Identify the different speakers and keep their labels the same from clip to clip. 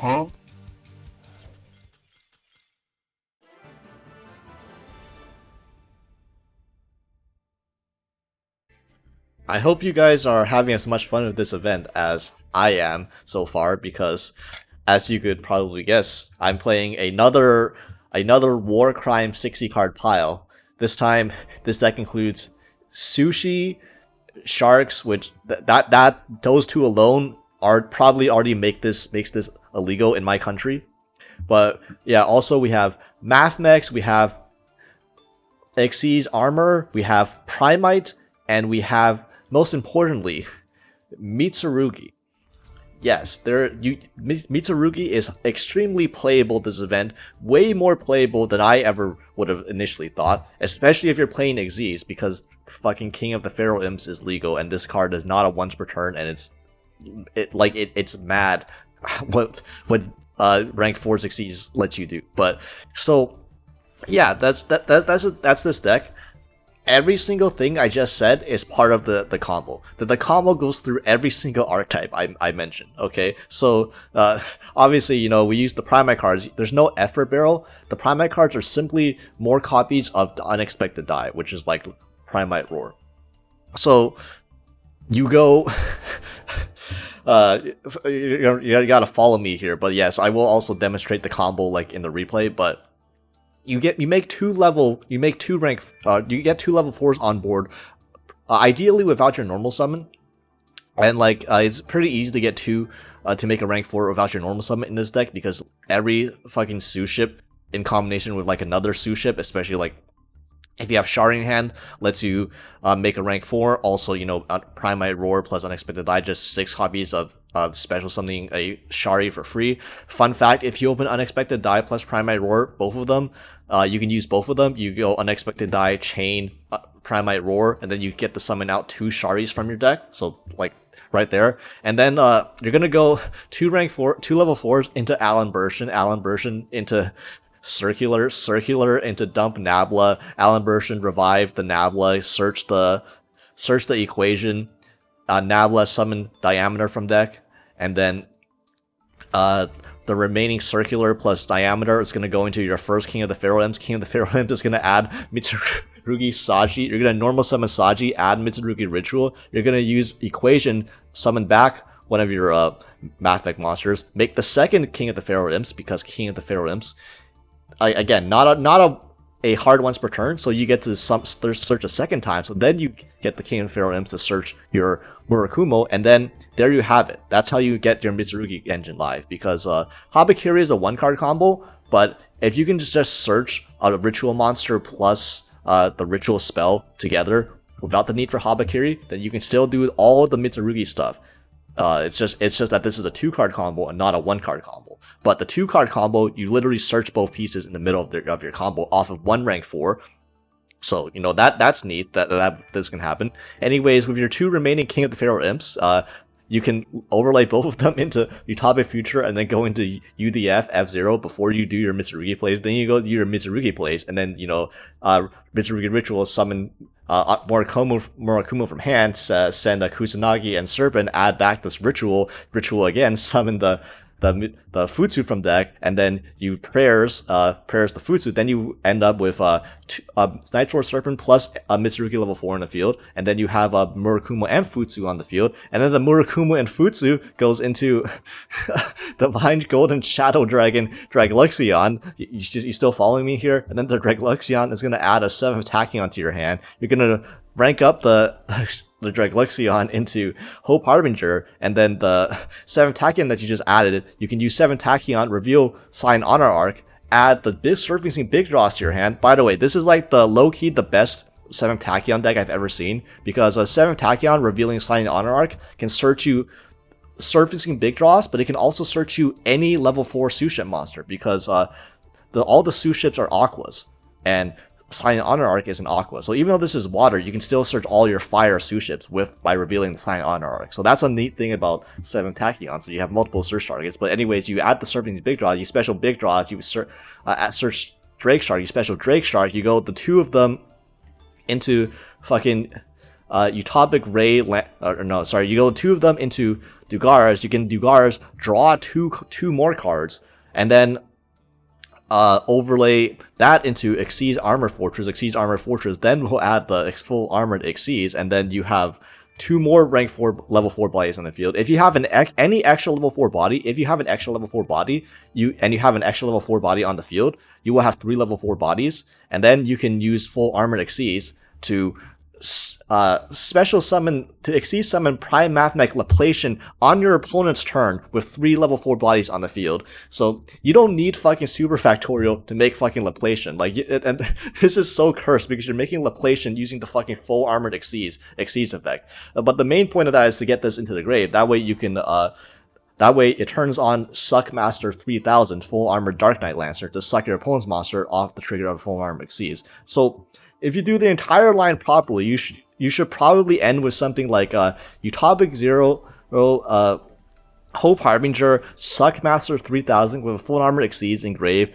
Speaker 1: I hope you guys are having as much fun with this event as I am so far, because as you could probably guess, I'm playing another war crime 60 card pile. This time, this deck includes Sushi, Sharks, which those two alone are probably already makes this illegal in my country. But yeah, also we have Mathmech, we have Xyz Armor, we have Primite, and we have, most importantly, Mitsurugi. Yes, Mitsurugi is extremely playable this event, way more playable than I ever would have initially thought, especially if you're playing Xyz, because fucking King of the Pharaoh Imps is legal, and this card is not a once per turn, and it's mad what rank 4 Xyz lets you do. But so yeah, that's this deck. Every single thing I just said is part of the combo. The combo goes through every single archetype I mentioned, okay? So, obviously, you know, we use the Primite cards. There's no effort barrel. The Primite cards are simply more copies of the Unexpected Die, which is like Primite Roar. So, you go... you gotta follow me here, but yes, I will also demonstrate the combo like in the replay, but... You get two level 4s on board, ideally without your normal summon, and it's pretty easy to get two to make a rank 4 without your normal summon in this deck, because every fucking Suship in combination with like another Suship, especially like if you have Shari in hand, lets you make a rank 4. Also, you know, Primite Roar plus Unexpected Die, just 6 copies of special summoning a Shari for free. Fun fact, if you open Unexpected Die plus Primite Roar, both of them, you can use both of them. You go Unexpected Die, chain, Primite Roar, and then you get to summon out 2 Sharis from your deck. So, like, right there. And then you're going to go 2 level 4s into Alan Burschen into Circular into dump Nabla, Alan Burschen revive the Nabla, search the equation, Nabla summon Diameter from deck, and then the remaining Circular plus Diameter is going to go into your first King of the Pharaoh Imps. King of the Pharaoh Imps is going to add Mitsurugi Saji. You're going to normal summon Saji, add Mitsurugi Ritual. You're going to use Equation, summon back one of your Mathmech monsters. Make the second King of the Pharaoh Imps, because King of the Pharaoh Imps, again, not a hard once per turn, so you get to search a second time, so then you get the King of the Pharaoh Imps to search your Murakumo, and then there you have it. That's how you get your Mitsurugi engine live, because Habakiri is a 1-card combo, but if you can just search a ritual monster plus the ritual spell together without the need for Habakiri, then you can still do all the Mitsurugi stuff. It's just that this is a 2-card combo and not a 1-card combo. But the 2-card combo, you literally search both pieces in the middle of your combo off of 1 rank 4. So, you know, that's neat that this can happen. Anyways, with your 2 remaining King of the Pharaoh Imps, you can overlay both of them into Utabe Future and then go into UDF F0 before you do your Mitsurugi plays. Then you go do your Mitsurugi plays, and then, you know, Mitsurugi Ritual summon Murakumo from hand, send a Kusanagi and Serpent, add back this ritual again, summon the Futsu from deck, and then you prayers the Futsu. Then you end up with Night Sword Serpent plus Mitsurugi level 4 in the field, and then you have Murakumo and Futsu on the field, and then the Murakumo and Futsu goes into Divine Golden Shadow Dragon Dragluxion. You still following me here? And then the Dragluxion is going to add a 7th Tachyon to your hand. You're going to rank up the Dragluxion into Hope Harbinger, and then the 7th Tachyon that you just added, you can use 7th Tachyon, reveal Sign Honor Arc, add the Surfacing Big Draws to your hand. By the way, this is like the low-key the best 7th Tachyon deck I've ever seen, because a 7th Tachyon revealing Sign Honor Arc can search you Surfacing Big Draws, but it can also search you any level 4 Suship monster, because all the Suships are Aquas, and Sign Honor Arc is an Aqua. So even though this is water, you can still search all your fire Suships by revealing the Sign Honor Arc. So that's a neat thing about 7 Tachyon. So you have multiple search targets. But anyways, you add the Surfing Big Draw, you special Big Draws, you search Drake Shark, you special Drake Shark, you go the 2 of them into fucking Utopic Ray, you go 2 of them into Dugars, you can Dugars draw two more cards, and then overlay that into Exceed's Armor Fortress. Exceed's Armor Fortress then will add the full armored Exceeds, and then you have 2 more rank 4 level 4 bodies on the field. If you have any extra level 4 body, you have an extra level 4 body on the field, you will have 3 level 4 bodies, and then you can use full armored Exceeds to special summon Exceed summon Prime Mathmech Laplation on your opponent's turn with 3 level 4 bodies on the field. So you don't need fucking Super Factorial to make fucking Laplation. Like, and this is so cursed because you're making Laplation using the fucking full armored Exceeds effect. But the main point of that is to get this into the grave. That way you can that way it turns on Suck Master 3000 full armored Dark Knight Lancer to suck your opponent's monster off the trigger of full armored Exceeds. So if you do the entire line properly, you should probably end with something like Utopic 0, Hope Harbinger, Suck Master 3000 with a full armor Exceeds engraved,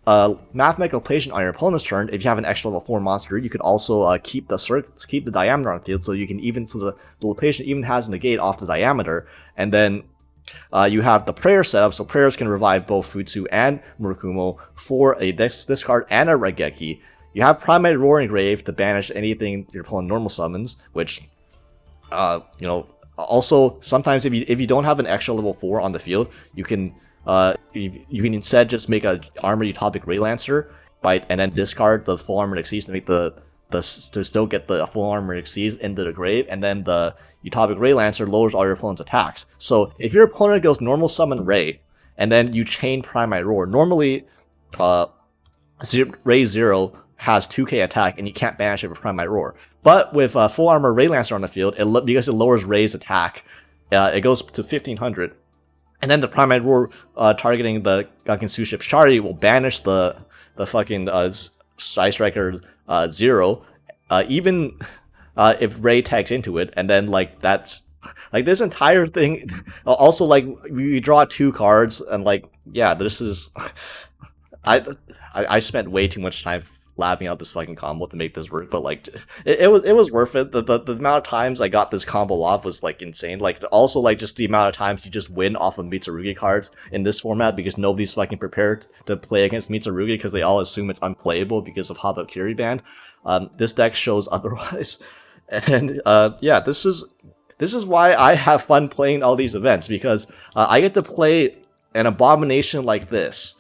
Speaker 1: Mathmech Laplation on your opponent's turn. If you have an extra level 4 monster, you could also keep the diameter on the field, so you can the Laplation even has negate off the diameter, and then you have the prayer setup, so prayers can revive both Futsu and Murakumo for a discard and a Regeki. You have Primite Roar engraved to banish anything your opponent normal summons, which, also sometimes if you don't have an extra level 4 on the field, you can instead just make a armored Utopic Ray Lancer, right, and then discard the full armored Exceeds to make to still get the full armored Exceeds into the grave, and then the Utopic Ray Lancer lowers all your opponent's attacks. So if your opponent goes normal summon Ray, and then you chain Primite Roar, normally Ray 0 has 2k attack, and you can't banish it with Primite Roar. But with full armor Ray Lancer on the field, because it lowers Ray's attack, it goes to 1500. And then the Primite Roar targeting the Gunkin Suship Shari will banish the fucking Side Striker 0, even if Ray tags into it, and then that's this entire thing. Also, we draw 2 cards, and this is I spent way too much time lapping out this fucking combo to make this work, but it was worth it. The amount of times I got this combo off was insane. Also just the amount of times you just win off of Mitsurugi cards in this format because nobody's fucking prepared to play against Mitsurugi because they all assume it's unplayable because of Habakiri ban. This deck shows otherwise, and this is why I have fun playing all these events, because I get to play an abomination like this.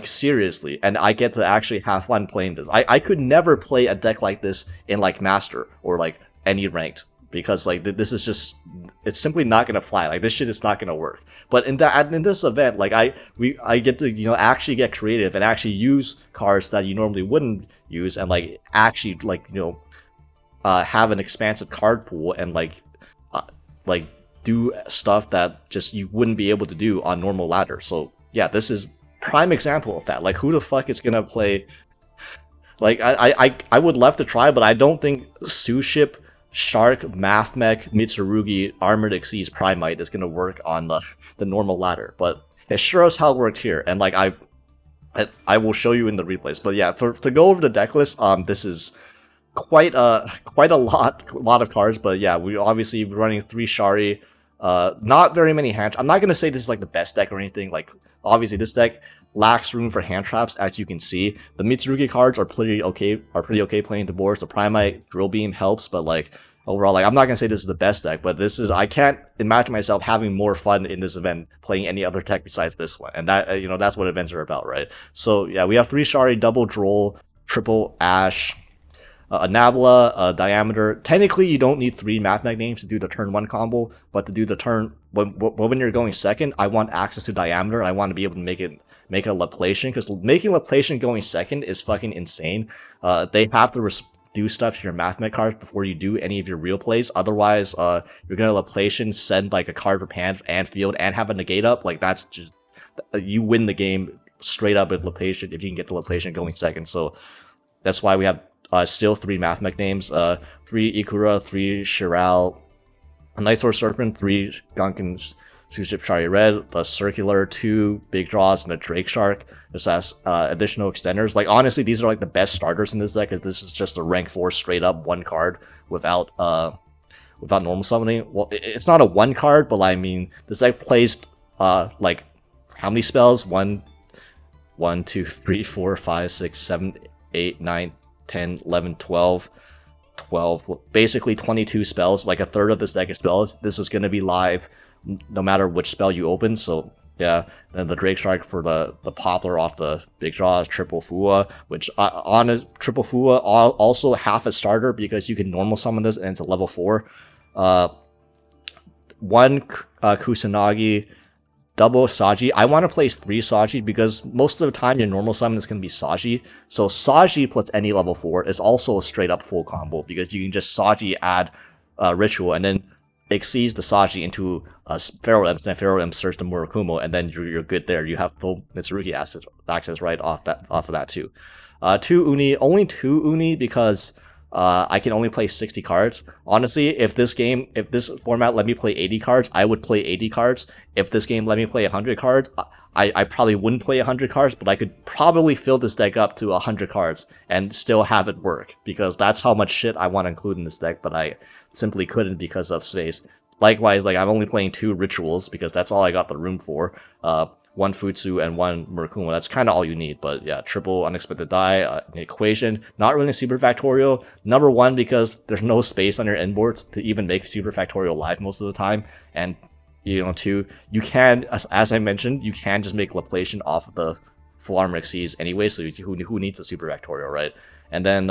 Speaker 1: Seriously, and I get to actually have fun playing this. I could never play a deck like this in Master or any ranked, because this is just, it's simply not gonna fly. This shit is not gonna work. But in this event, I get to actually get creative and actually use cards that you normally wouldn't use, and actually have an expansive card pool and do stuff that just you wouldn't be able to do on normal ladder. So yeah, this is prime example of that. Who the fuck is gonna play? I would love to try, but I don't think Suship, Shark, Mathmech, Mitsurugi, Armored Exceeds Primite is gonna work on the normal ladder. But it sure as hell worked here, and I will show you in the replays. But yeah, to go over the deck list, this is quite a lot of cards. But yeah, we obviously running 3 Shari. Not very many hand. I'm not gonna say this is the best deck or anything. Obviously this deck lacks room for hand traps, as you can see. The Mitsurugi cards are pretty okay playing the boards. The Primite Drill Beam helps, but overall, I'm not gonna say this is the best deck, but I can't imagine myself having more fun in this event playing any other deck besides this one. And that that's what events are about, right? So yeah, we have 3 Shari, double Droll, triple Ash, a Nabla, a Diameter. Technically, you don't need 3 Mathmech names to do the turn 1 combo, but to do the turn when you're going second, I want access to Diameter. I want to be able to make a Laplation, because making Laplation going second is fucking insane. They have to do stuff to your Mathmech cards before you do any of your real plays. Otherwise, you're gonna Laplation, send a card from hand and field, and have a negate up. That's just, you win the game straight up with Laplation if you can get the Laplation going second. So that's why we have still 3 Mathmech names, 3 Ikura, 3 Shiral, a Night Sword Serpent, 3 Gunkin Suship Shari Red, the Circular, 2 Big Draws, and a Drake Shark. This has additional extenders. Like, honestly, these are like the best starters in this deck, because this is just a rank 4 straight up 1 card without normal summoning. Well, it's not a 1 card, but I mean, this deck plays like, how many spells? 1, 2, 3, 4, 5, 6, 7, 8, 9, 10, 11, 12. 12, basically 22 spells. Like, a third of this deck is spells. This is going to be live no matter which spell you open. So yeah, then the Drake Shark for the poplar off the big draw is triple Fua, which on a triple Fua also half a starter, because you can normal summon this and it's a level 4. 1 Kusanagi, double Saji. I want to place 3 Saji because most of the time your normal summon is going to be Saji. So Saji plus any level 4 is also a straight up full combo, because you can just Saji add Ritual and then exceeds the Saji into Feral Imps, and Feral Imps search the Murakumo, and then you're good there. You have full Mitsurugi access right off of that too. 2 Uni, only 2 Uni because I can only play 60 cards. Honestly, if this format let me play 80 cards, I would play 80 cards. If this game let me play 100 cards, I probably wouldn't play 100 cards, but I could probably fill this deck up to 100 cards and still have it work, because that's how much shit I want to include in this deck, but I simply couldn't because of space. Likewise, like, I'm only playing 2 Rituals because that's all I got the room for. 1 Futsu and 1 Murakumo. That's kind of all you need. But yeah, triple Unexpected Die, Equation. Not really super factorial. Number 1, because there's no space on your end board to even make super factorial live most of the time. And, 2, you can, as I mentioned, you can just make Laplation off of the full armor Xyz anyway, so who needs a super factorial, right? And then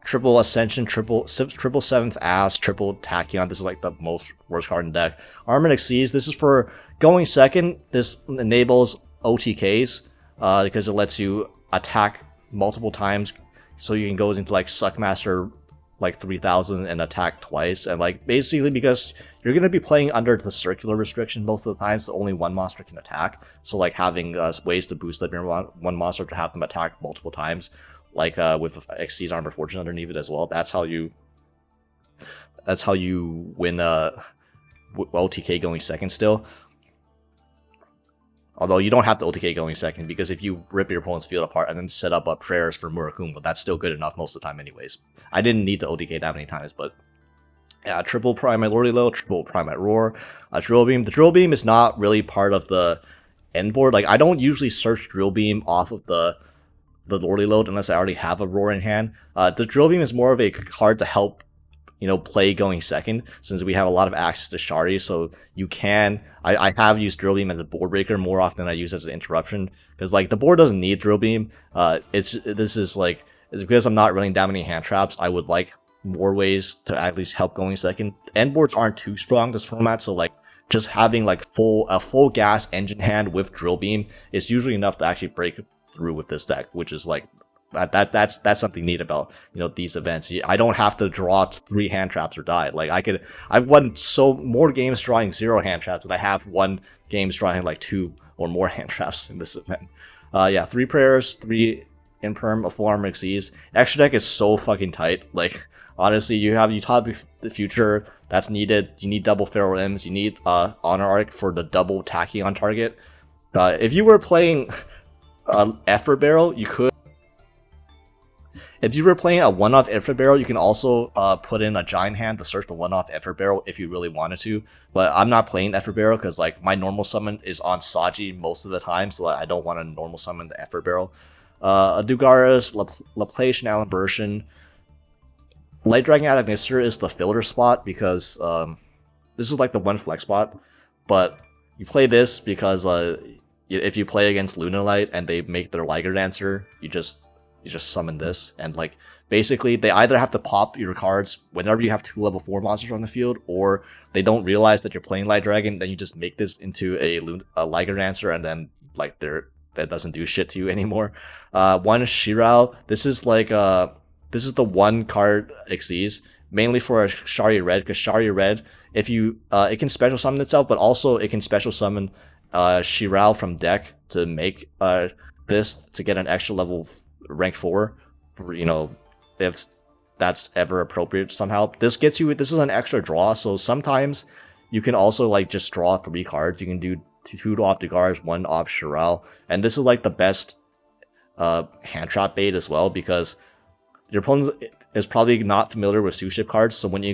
Speaker 1: triple Ascension, triple 7th Ass, triple Tachyon. This is like the most worst card in the deck. Armored Xyz, this is for going second. This enables OTKs because it lets you attack multiple times, so you can go into like Suckmaster like 3000 and attack twice, and like basically because you're going to be playing under the circular restriction most of the time, so only 1 monster can attack. So like having ways to boost up your 1 monster to have them attack multiple times, like with Xyz Armor Fortune underneath it as well. That's how you win OTK going second still. Although you don't have the OTK going second, because if you rip your opponent's field apart and then set up prayers for Murakumo, that's still good enough most of the time anyways. I didn't need the OTK that many times, but yeah, triple Primite Lordy Low, triple Primite Roar, Drill Beam. The Drill Beam is not really part of the end board. Like, I don't usually search Drill Beam off of the Lordy Load unless I already have a Roar in hand. The Drill Beam is more of a card to help, play going second, since we have a lot of access to Shari, so you can... I have used Drill Beam as a board breaker more often than I use as an interruption, because, like, the board doesn't need Drill Beam. It's because I'm not running that many hand traps. I would like more ways to at least help going second. End boards aren't too strong this format, so, like, just having, like, a full gas engine hand with Drill Beam is usually enough to actually break through with this deck, which is, like, that's something neat about these events. I don't have to draw 3 hand traps or die. Like, I've won more games drawing 0 hand traps than I have won games drawing like 2 or more hand traps in this event. Yeah, 3 prayers, 3 imperm, a full armor Xyz. Extra deck is so fucking tight. Like, honestly, you taught the future that's needed. You need double Feral Imps. You need Honor Arc for the double Tachyon target. If you were playing Effort Barrel, you could. If you were playing a one-off Effort Barrel, you can also put in a Giant Hand to search the one-off Effort Barrel if you really wanted to. But I'm not playing Effort Barrel because, like, my normal summon is on Saji most of the time, so I don't want to normal summon the Effort Barrel. Dugaris, Laplacian Alimbertion. Light Dragon Adagnister is the filter spot because this is like the one flex spot, but you play this because if you play against Lunalight and they make their Liger Dancer, you just summon this, and like basically they either have to pop your cards whenever you have 2 level 4 monsters on the field, or they don't realize that you're playing Light Dragon, then you just make this into a Liger Dancer, and then like that doesn't do shit to you anymore. 1 Shirao, this is like this is the 1 card Xyz, mainly for a Shari Red, because Shari Red, if you it can special summon itself, but also it can special summon Shirao from deck to make this to get an extra level rank 4, if that's ever appropriate somehow. This is an extra draw, so sometimes you can also like just draw 3 cards. You can do 2 off Degars, 1 off Shirel, and this is like the best hand trap bait as well, because your opponent is probably not familiar with Suship cards. So when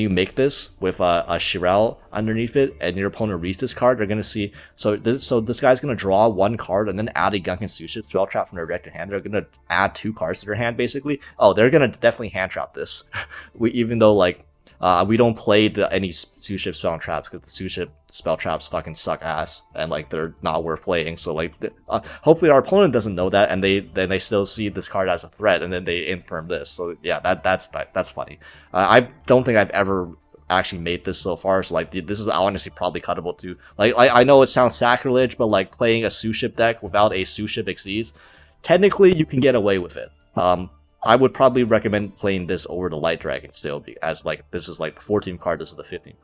Speaker 1: you make this with a Shirel underneath it, and your opponent reads this card, they're gonna see. So this guy's gonna draw 1 card and then add a Gunkin Suship spell trap from their deck to hand. They're gonna add 2 cards to their hand basically. Oh, they're gonna definitely hand trap this. Even though like we don't play any Suship spell traps, because the Suship spell traps fucking suck ass and like they're not worth playing. So like hopefully our opponent doesn't know that, and they still see this card as a threat, and then they infirm this. So yeah, that's funny. I don't think I've ever actually made this so far. So like this is honestly probably cuttable too. Like I know it sounds sacrilege, but like playing a Suship deck without a Suship Xyz, technically you can get away with it. I would probably recommend playing this over the Light Dragon still, as like this is like the 14th card, this is the 15th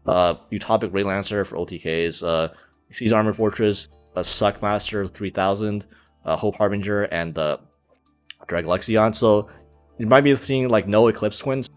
Speaker 1: card. Utopic Ray Lancer for OTKs, Xyz Armor Fortress, Suckmaster 3000, Hope Harbinger, and Draglexion. So you might be seeing like no Eclipse Twins.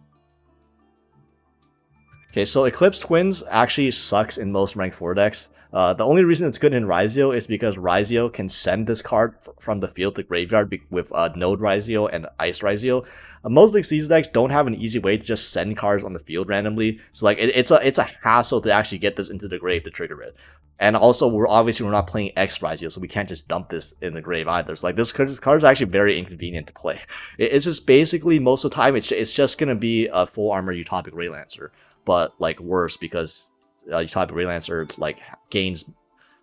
Speaker 1: Okay, so Eclipse Twins actually sucks in most rank 4 decks. The only reason it's good in Raizio is because Raizio can send this card from the field to graveyard with Node Raizio and Ice Raizio. Most of these decks don't have an easy way to just send cards on the field randomly, so like it's a hassle to actually get this into the grave to trigger it. And also, we're not playing X Raizio, so we can't just dump this in the grave either. So like this card is actually very inconvenient to play. It's just basically most of the time it's just gonna be a full armor Utopic Ray Lancer, but like worse, because Utopic Ray Lancer like gains,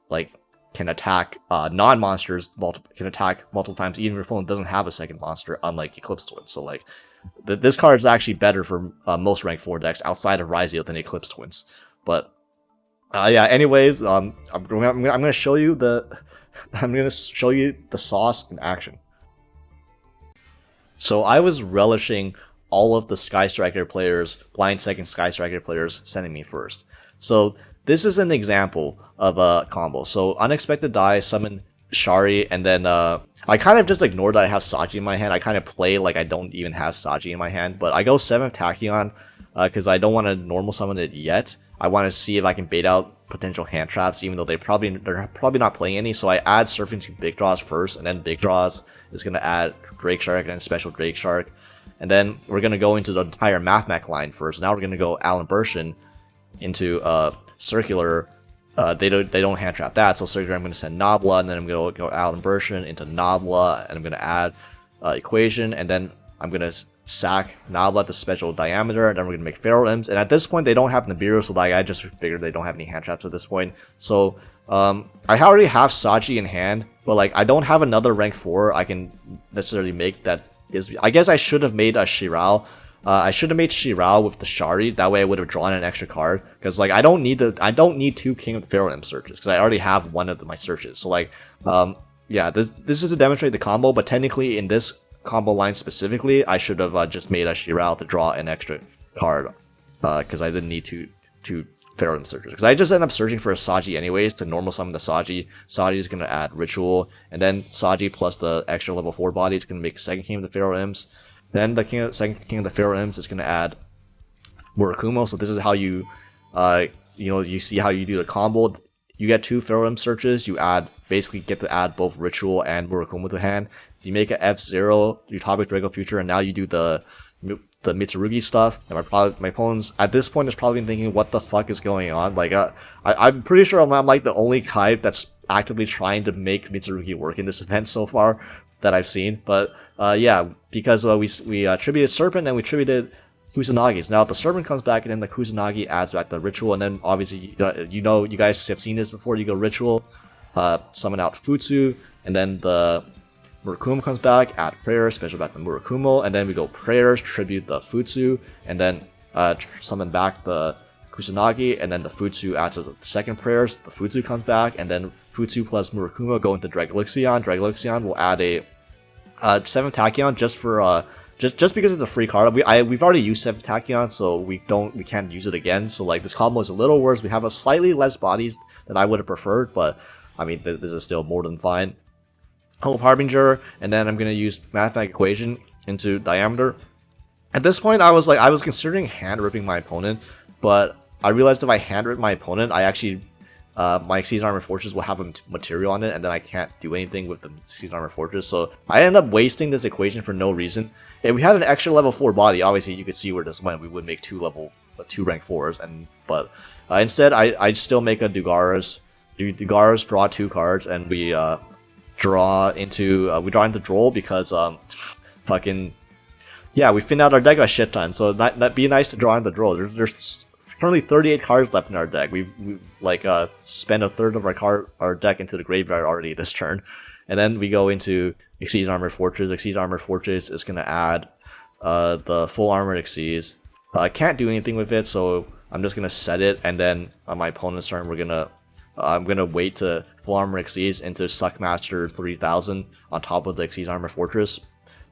Speaker 1: like can attack non-monsters can attack multiple times even if your opponent doesn't have a second monster, unlike Eclipse Twins. So like this card is actually better for most rank 4 decks outside of Raizio than Eclipse Twins. But yeah, anyways, I'm gonna show you the sauce in action. So I was relishing all of the Sky Striker players, blind second Sky Striker players sending me first. So this is an example of a combo. So Unexpected Die, summon Shari, and then I kind of just ignored that I have Saji in my hand. I kind of play like I don't even have Saji in my hand, but I go 7 Tachyon because I don't want to normal summon it yet. I want to see if I can bait out potential hand traps, even though they're probably not playing any. So I add Surfing to Big Draws first, and then Big Draws is going to add Drake Shark and then Special Drake Shark. And then we're going to go into the entire Mathmech line first. Now we're going to go Alan Bershin into Circular. They don't hand trap that, so Circular I'm going to send Nabla, and then I'm going to go Alan Bershin into Nabla, and I'm going to add Equation, and then I'm going to sack Nabla to Special Diameter, and then we're going to make Feral Imps. And at this point they don't have Nibiru, so like I just figured they don't have any hand traps at this point. So I already have Saji in hand, but like I don't have another rank 4 I can necessarily make that is. I guess I should have made a Shirao. I should have made Shirao with the Shari. That way I would have drawn an extra card. Because like I don't need 2 King of Feral Imp searches, because I already have one of my searches. So like yeah, this is to demonstrate the combo, but technically in this combo line specifically, I should have just made a Shirao to draw an extra card. Because I didn't need two Feral Imp searches. Because I just end up searching for a Saji anyways to normal summon the Saji. Saji is going to add Ritual, and then Saji plus the extra level 4 body is going to make second King of the Feral Imps. Then the second King of the Feral Imps is going to add Murakumo. So this is how you, you see how you do the combo. You get 2 Feral Imp searches. You basically get to add both Ritual and Murakumo to hand. You make an F0, Utopic Draco Future, and now you do the Mitsurugi stuff. And my opponents at this point is probably thinking, what the fuck is going on? Like I'm pretty sure I'm like the only Kai that's actively trying to make Mitsurugi work in this event so far that I've seen. But yeah, because we tributed Serpent and we tributed Kusanagi. Now the Serpent comes back, and then the Kusanagi adds back the Ritual, and then obviously you guys have seen this before. You go Ritual, summon out Futsu, and then the Murakumo comes back, add Prayers, special back the Murakumo, and then we go Prayers, tribute the Futsu, and then summon back the Kusanagi, and then the Futsu adds the second Prayers, the Futsu comes back, and then Futsu plus Murakumo go into Draglexion. Draglexion will add a 7 Tachyon just for just because it's a free card. We've already used 7 Tachyon, so we can't use it again. So like this combo is a little worse. We have a slightly less bodies than I would have preferred, but I mean this is still more than fine. Hope Harbinger, and then I'm gonna use Mathmech Equation into Diameter. At this point, I was considering hand ripping my opponent, but I realized if I hand rip my opponent, I actually my Season Armor Fortress will have a material on it, and then I can't do anything with the Season Armor Fortress. So I ended up wasting this equation for no reason. If we had an extra level 4 body, obviously you could see where this went. We would make 2 rank 4s, but instead I still make a Dugaras. Dugaras draw 2 cards, and we draw into Droll because fucking yeah, we thin out our deck a shit ton. So that'd be nice to draw into Droll. There's currently 38 cards left in our deck. We like spent a third of our deck into the graveyard already this turn, and then we go into Xyz Armor Fortress. Xyz Armor Fortress is gonna add the full armor Xyz. I can't do anything with it, so I'm just gonna set it, and then on my opponent's turn, I'm gonna wait to full armor Xyz into Suckmaster 3000 on top of the Xyz Armor Fortress.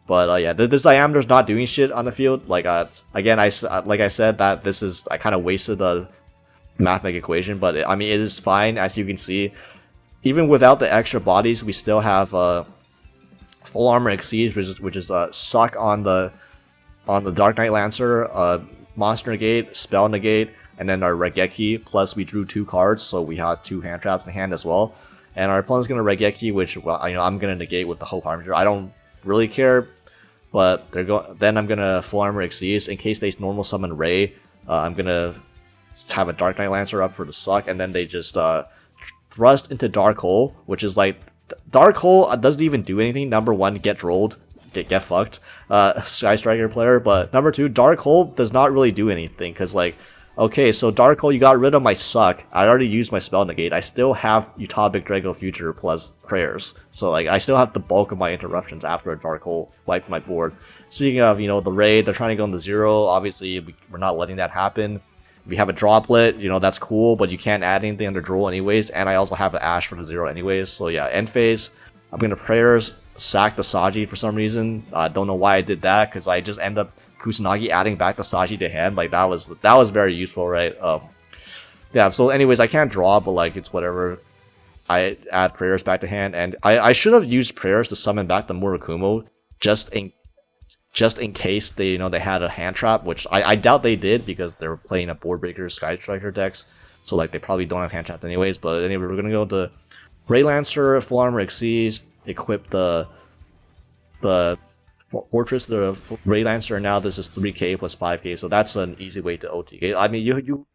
Speaker 1: But yeah, this Diameter's not doing shit on the field. Like again, like I said, that this is I kind of wasted the Mathmech equation, but I mean it is fine. As you can see, even without the extra bodies, we still have full armor Xyz, which is suck on the Dark Knight Lancer, monster negate, spell negate, and then our Regeki. Plus we drew 2 cards, so we have 2 hand traps in hand as well. And our opponent's gonna Regeki, which I'm gonna negate with the Hope Harbinger. I don't really care, but then I'm gonna full armor Xyz in case they normal summon Ray. I'm gonna have a Dark Knight Lancer up for the suck, and then they just thrust into Dark Hole, which is like Dark Hole doesn't even do anything. Number 1, get rolled, get fucked, Sky Striker player. But number 2, Dark Hole does not really do anything because like. Okay, so Dark Hole, you got rid of my suck. I already used my spell negate. I still have Utopic Draco Future plus prayers. So like I still have the bulk of my interruptions after a Dark Hole wiped my board. Speaking of, the raid, they're trying to go into 0. Obviously, we're not letting that happen. We have a droplet, that's cool, but you can't add anything under Droll anyways. And I also have an Ash for the 0 anyways. So yeah, end phase. I'm gonna prayers, sack the Saji for some reason. Don't know why I did that, because I just end up Kusanagi adding back the Saji to hand. Like that was very useful, right? Yeah, so anyways, I can't draw, but like it's whatever. I add prayers back to hand, and I should have used prayers to summon back the Murakumo just in case they they had a hand trap, which I doubt they did because they were playing a board breaker Sky Striker decks, so like they probably don't have hand trap anyways. But anyway, we're gonna go to Ray Lancer, full armor Xyz, equip the Fortress, the Ray Lancer. Now this is 3k plus 5k, so that's an easy way to OTK. I mean, you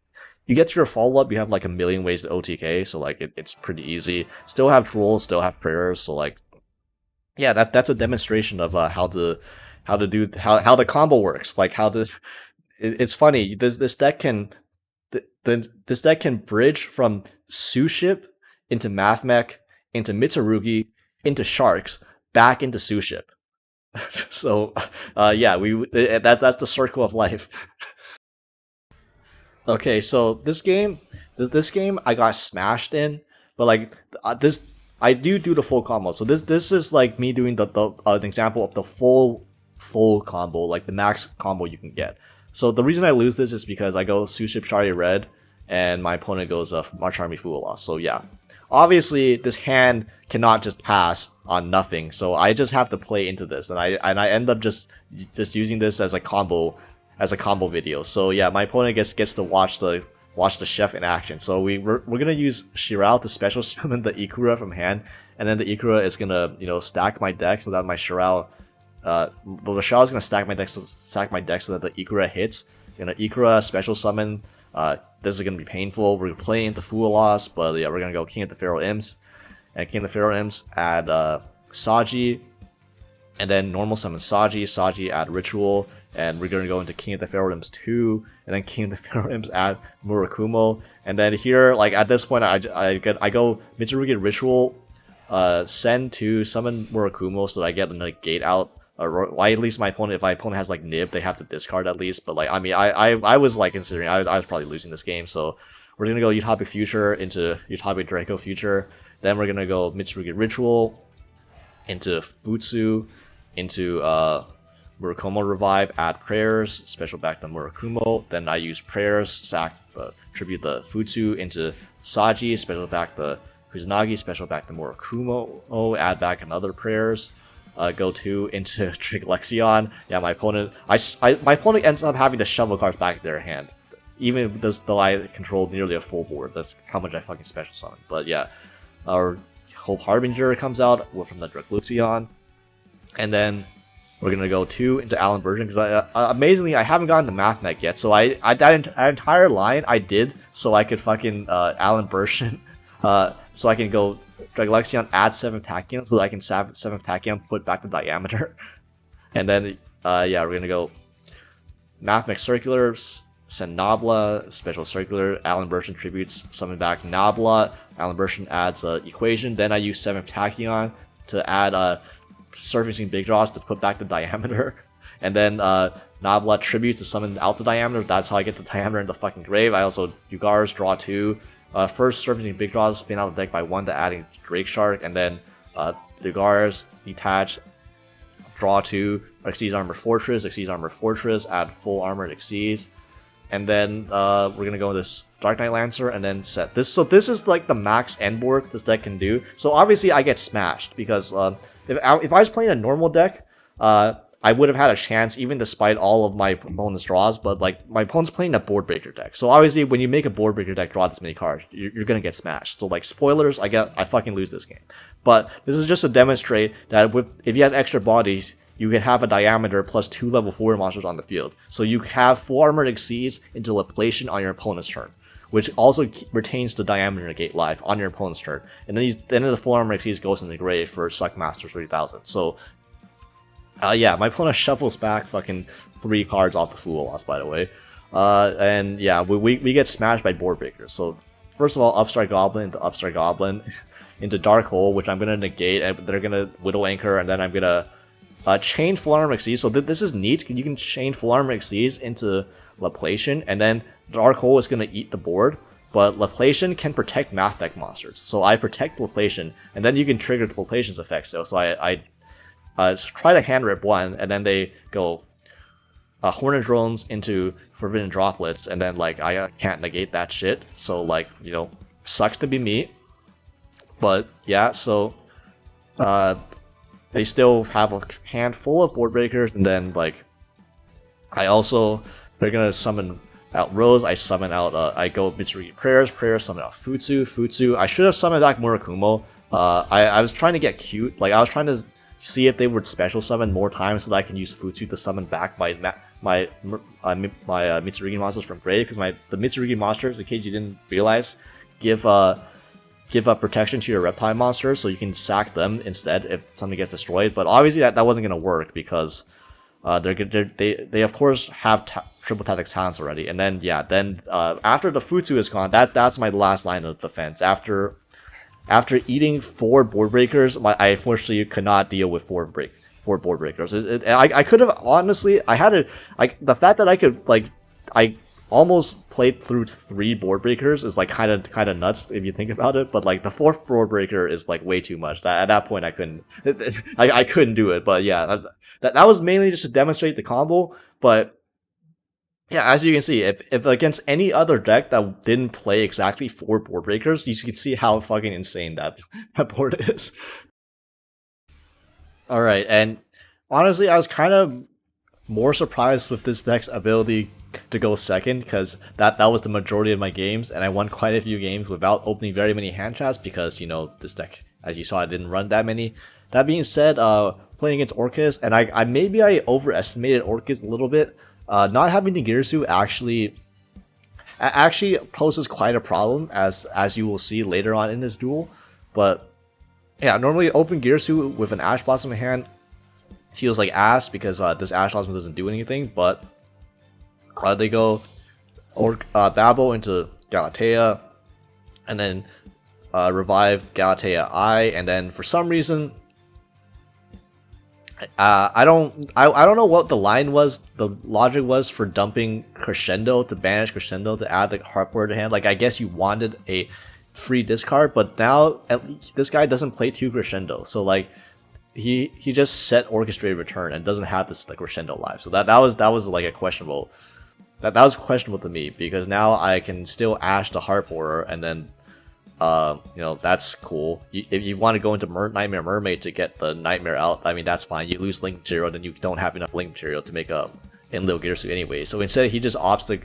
Speaker 1: get to your follow up, you have like a million ways to OTK, so like it's pretty easy. Still have trolls, still have prayers, so like yeah, that's a demonstration of how the combo works. Like it's funny. This deck can this deck can bridge from Suship into Mathmech into Mitsurugi into Sharks back into Suship. So yeah, that's the circle of life. Okay, so this game I got smashed in, but like this I do the full combo. So this is like me doing an example of the full combo, like the max combo you can get. So the reason I lose this is because I go Suship Shari red, and my opponent goes March Army Fuala. So yeah, obviously this hand cannot just pass on nothing, so I just have to play into this, and I end up just using this as a combo video. So yeah, my opponent gets to watch the chef in action. So we're gonna use Shiral to special summon the Ikura from hand, and then the Ikura is gonna stack my deck so that my Shiral the Shiral is gonna stack my deck so that the Ikura hits. Ikura special summon. This is gonna be painful. We're playing the Fualas, but yeah, we're gonna go King of the Pharaoh Imps, and King of the Pharaoh Imps add Saji, and then normal summon Saji add Ritual, and we're gonna go into King of the Pharaoh Imps 2, and then King of the Pharaoh Imps add Murakumo, and then here, like at this point, I go Mitsurugi Ritual, send to summon Murakumo so that I get the negate out. Or at least if my opponent has like Nib, they have to discard at least. But like I mean, I was like considering I was probably losing this game, so we're gonna go Utopic Future into Utopic Draco Future. Then we're gonna go Mitsurugi Ritual into Futsu into Murakumo Revive, add prayers, special back to Murakumo. Then I use prayers, sack tribute the Futsu into Saji, special back the Kusanagi, special back to Murakumo, add back another prayers. Go into Trick Lexion. Yeah, my opponent ends up having to shovel cards back in their hand. even though I controlled nearly a full board. That's how much I fucking special summon. But yeah, our Hope Harbinger comes out from the Dracluxion, and then we're gonna go 2 into Alan Version because amazingly I haven't gotten the Mathmech yet. So that entire line I did so I could fucking Alan Version, so I can go Dracluxion, add 7 Tachyon, so that I can 7 Tachyon, put back the diameter, and then yeah, we're gonna go Mathmech Circular, send Nabla, special circular, Alan Version tributes, summon back Nabla, Alan Version adds equation, then I use 7 Tachyon to add surfacing big draws to put back the diameter, and then Nabla tributes to summon out the diameter. That's how I get the diameter in the fucking grave. I also Ugars, draw 2. First surfacing big draws, spin out the deck by 1 to adding Drake Shark, and then Ugars, detach, draw 2, Xyz Armor Fortress, Xyz Armor Fortress, add full armored Xyz. And then we're gonna go with this Dark Knight Lancer and then set this. So this is like the max end board this deck can do. So obviously I get smashed because if I was playing a normal deck, I would have had a chance even despite all of my opponent's draws. But like my opponent's playing a board breaker deck, so obviously when you make a board breaker deck draw this many cards, you're gonna get smashed. So like spoilers, I fucking lose this game. But this is just to demonstrate that if you have extra bodies, you can have a diameter plus 2 level 4 monsters on the field. So you have 4 armored Xyz into Laplation on your opponent's turn, which also retains the diameter negate life on your opponent's turn. And then the 4 armored Xyz goes in the grave for Suckmaster 3000. So yeah, my opponent shuffles back fucking 3 cards off the Fool Loss, by the way. And yeah, we get smashed by board breakers. So first of all, Upstart Goblin into Upstart Goblin into Dark Hole, which I'm gonna negate, and they're gonna Widow Anchor, and then I'm gonna chain full armor Xyz. So this is neat. You can chain full armor Xyz into Laplation, and then Dark Hole is going to eat the board, but Laplation can protect Mathmech monsters. So I protect Laplation, and then you can trigger Laplation's effects. So I try to hand rip 1, and then they go Hornet Drones into Forbidden Droplets, and then like I can't negate that shit. So like, you know, sucks to be me. But yeah, so they still have a handful of board breakers, and then like they're gonna summon out Rose. I summon out I go Mitsurugi Prayers, summon out Futsu. I should have summoned back Murakumo. I was trying to get cute, like I was trying to see if they would special summon more times so that I can use Futsu to summon back my Mitsurugi monsters from grave, because the Mitsurugi monsters, in case you didn't realize, give up protection to your reptile monsters, so you can sack them instead if something gets destroyed. But obviously that wasn't going to work because they of course have triple tactics talents already. And then yeah, after the Futsu is gone, that's my last line of defense. After eating 4 board breakers, I unfortunately could not deal with 4 board breakers. I could have honestly, the fact that I could I almost played through 3 board breakers is like kind of nuts if you think about it. But like the 4th board breaker is like way too much. At that point I couldn't I couldn't do it. But yeah, that was mainly just to demonstrate the combo. But yeah, as you can see, if against any other deck that didn't play exactly 4 board breakers, you can see how fucking insane that board is. All right, and honestly, I was kind of more surprised with this deck's ability to go second, because that was the majority of my games, and I won quite a few games without opening very many hand traps, because, you know, this deck, as you saw, I didn't run that many. That being said, playing against Orcust, and I maybe overestimated Orcust a little bit. Not having the Girsu actually poses quite a problem, as you will see later on in this duel. But yeah, normally open Girsu with an Ash Blossom in hand feels like ass, because this Ash Blossom doesn't do anything. But they go Babel into Galatea, and then revive Galatea I, and then for some reason I don't know what the logic was for dumping Crescendo to banish Crescendo to add the Heartboard to hand. Like, I guess you wanted a free discard, but now at least this guy doesn't play 2 Crescendo, so like he just set Orchestrated Return and doesn't have this like Crescendo live. So that was like a questionable. That was questionable to me, because now I can still Ash the Heartboarder, and then you know, that's cool. If you want to go into Nightmare Mermaid to get the Nightmare out, I mean, that's fine. You lose Link material, then you don't have enough Link material to make a Enlil Girsu anyway. So instead, he just opts to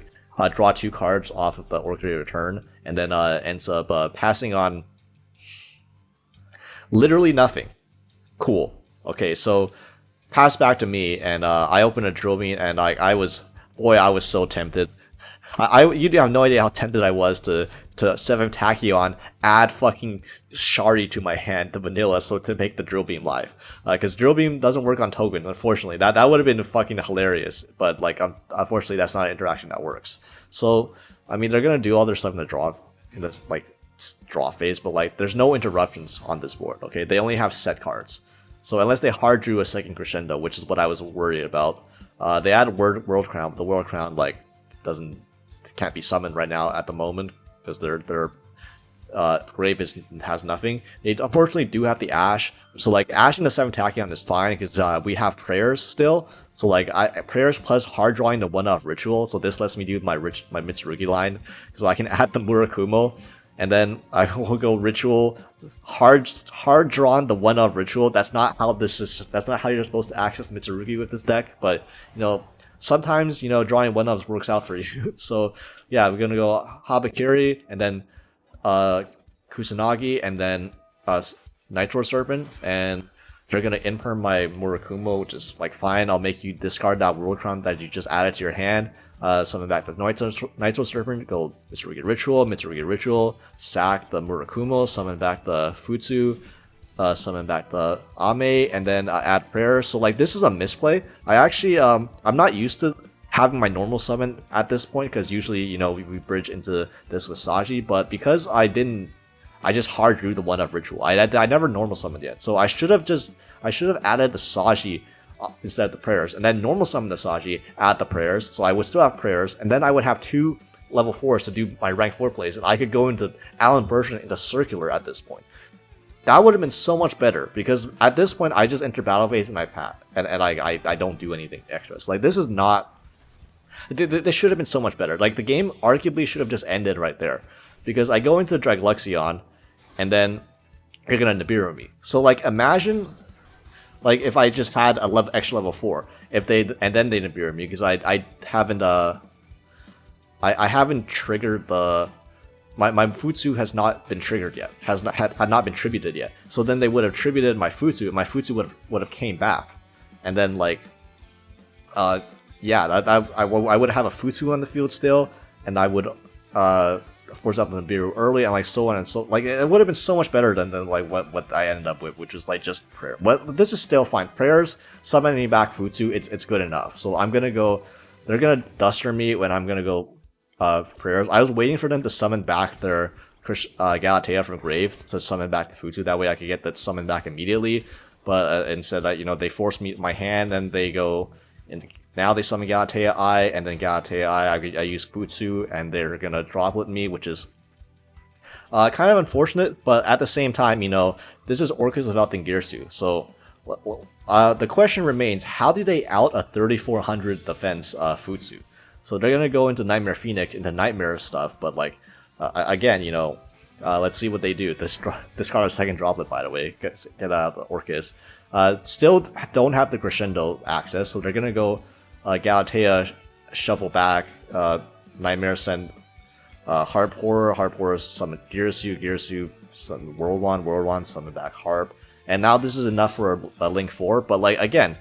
Speaker 1: draw 2 cards off of the Orcust turn, and then ends up passing on literally nothing. Cool. Okay, so pass back to me, and I open a drill beam, and I was so tempted. You have no idea how tempted I was to 7 Tachyon, add fucking Shari to my hand, to vanilla, so to make the drill beam live. Because drill beam doesn't work on tokens, unfortunately. That would have been fucking hilarious, but like unfortunately that's not an interaction that works. So I mean they're gonna do all their stuff in the draw phase, but like there's no interruptions on this board. Okay, they only have set cards. So unless they hard drew a second crescendo, which is what I was worried about, they add World Crown, but the World Crown like can't be summoned right now at the moment because their grave has nothing. They unfortunately do have the Ash, so like Ash in the 7 Tachyon is fine because we have prayers still. So like prayers plus hard drawing the 1-off ritual. So this lets me do my Mitsurugi line, so I can add the Murakumo, and then I will go ritual hard drawn the 1-off ritual. That's not how you're supposed to access Mitsurugi with this deck, but you know. Sometimes, you know, drawing 1-offs works out for you. So, yeah, we're going to go Habakiri, and then Kusanagi, and then Nitro Serpent, and they're going to imperm my Murakumo, which is, like, fine. I'll make you discard that World Crown that you just added to your hand. Summon back the Nitro Serpent, go Mitsurugi Ritual, sack the Murakumo, summon back the Futsu, summon back the Ame, and then add prayer. So like this is a misplay. I actually I'm not used to having my normal summon at this point because usually, you know, we bridge into this with Saji, but because I just hard drew the 1-off ritual. I never normal summoned yet, so I should have added the Saji instead of the prayers, and then normal summon the Saji, add the prayers, so I would still have prayers, and then I would have 2 level 4s to do my rank 4 plays, and I could go into Alan Bertrand into circular at this point. That would have been so much better, because at this point I just enter battle phase and I pat, and I don't do anything extra. So like this is not. This should have been so much better. Like the game arguably should have just ended right there, because I go into Dragluxion, and then you're gonna Nibiru me. So like imagine, like if I just had a extra level 4, and then they Nibiru me, because I haven't triggered the. My Futsu has not been triggered yet, had not been tributed yet. So then they would have tributed my Futsu, and my Futsu would have came back, and then like, yeah, I would have a Futsu on the field still, and I would force up the Nibiru early, and like so on and so like it would have been so much better than like what I ended up with, which was like just prayer. But this is still fine. Prayers summoning back Futsu, it's good enough. So I'm gonna go. They're gonna duster me when I'm gonna go. Prayers. I was waiting for them to summon back their Galatea from grave to summon back the Futsu. That way I could get that summon back immediately. But instead, that you know, they force me my hand, and they go. And now they summon Galatea I, and then Galatea I use Futsu, and they're gonna droplet me, which is kind of unfortunate. But at the same time, you know, this is Orcust without Dingirsu. So the question remains: how do they out a 3400 defense Futsu? So they're gonna go into Nightmare Phoenix, into Nightmare stuff, but like, again, you know, let's see what they do. Discard a second droplet, by the way, get out of the Orcust. Still don't have the Crescendo access, so they're gonna go Galatea, shuffle back, Nightmare send Harp Horror summon Girsu summon World summon back Harp, and now this is enough for a Link 4, but like, again,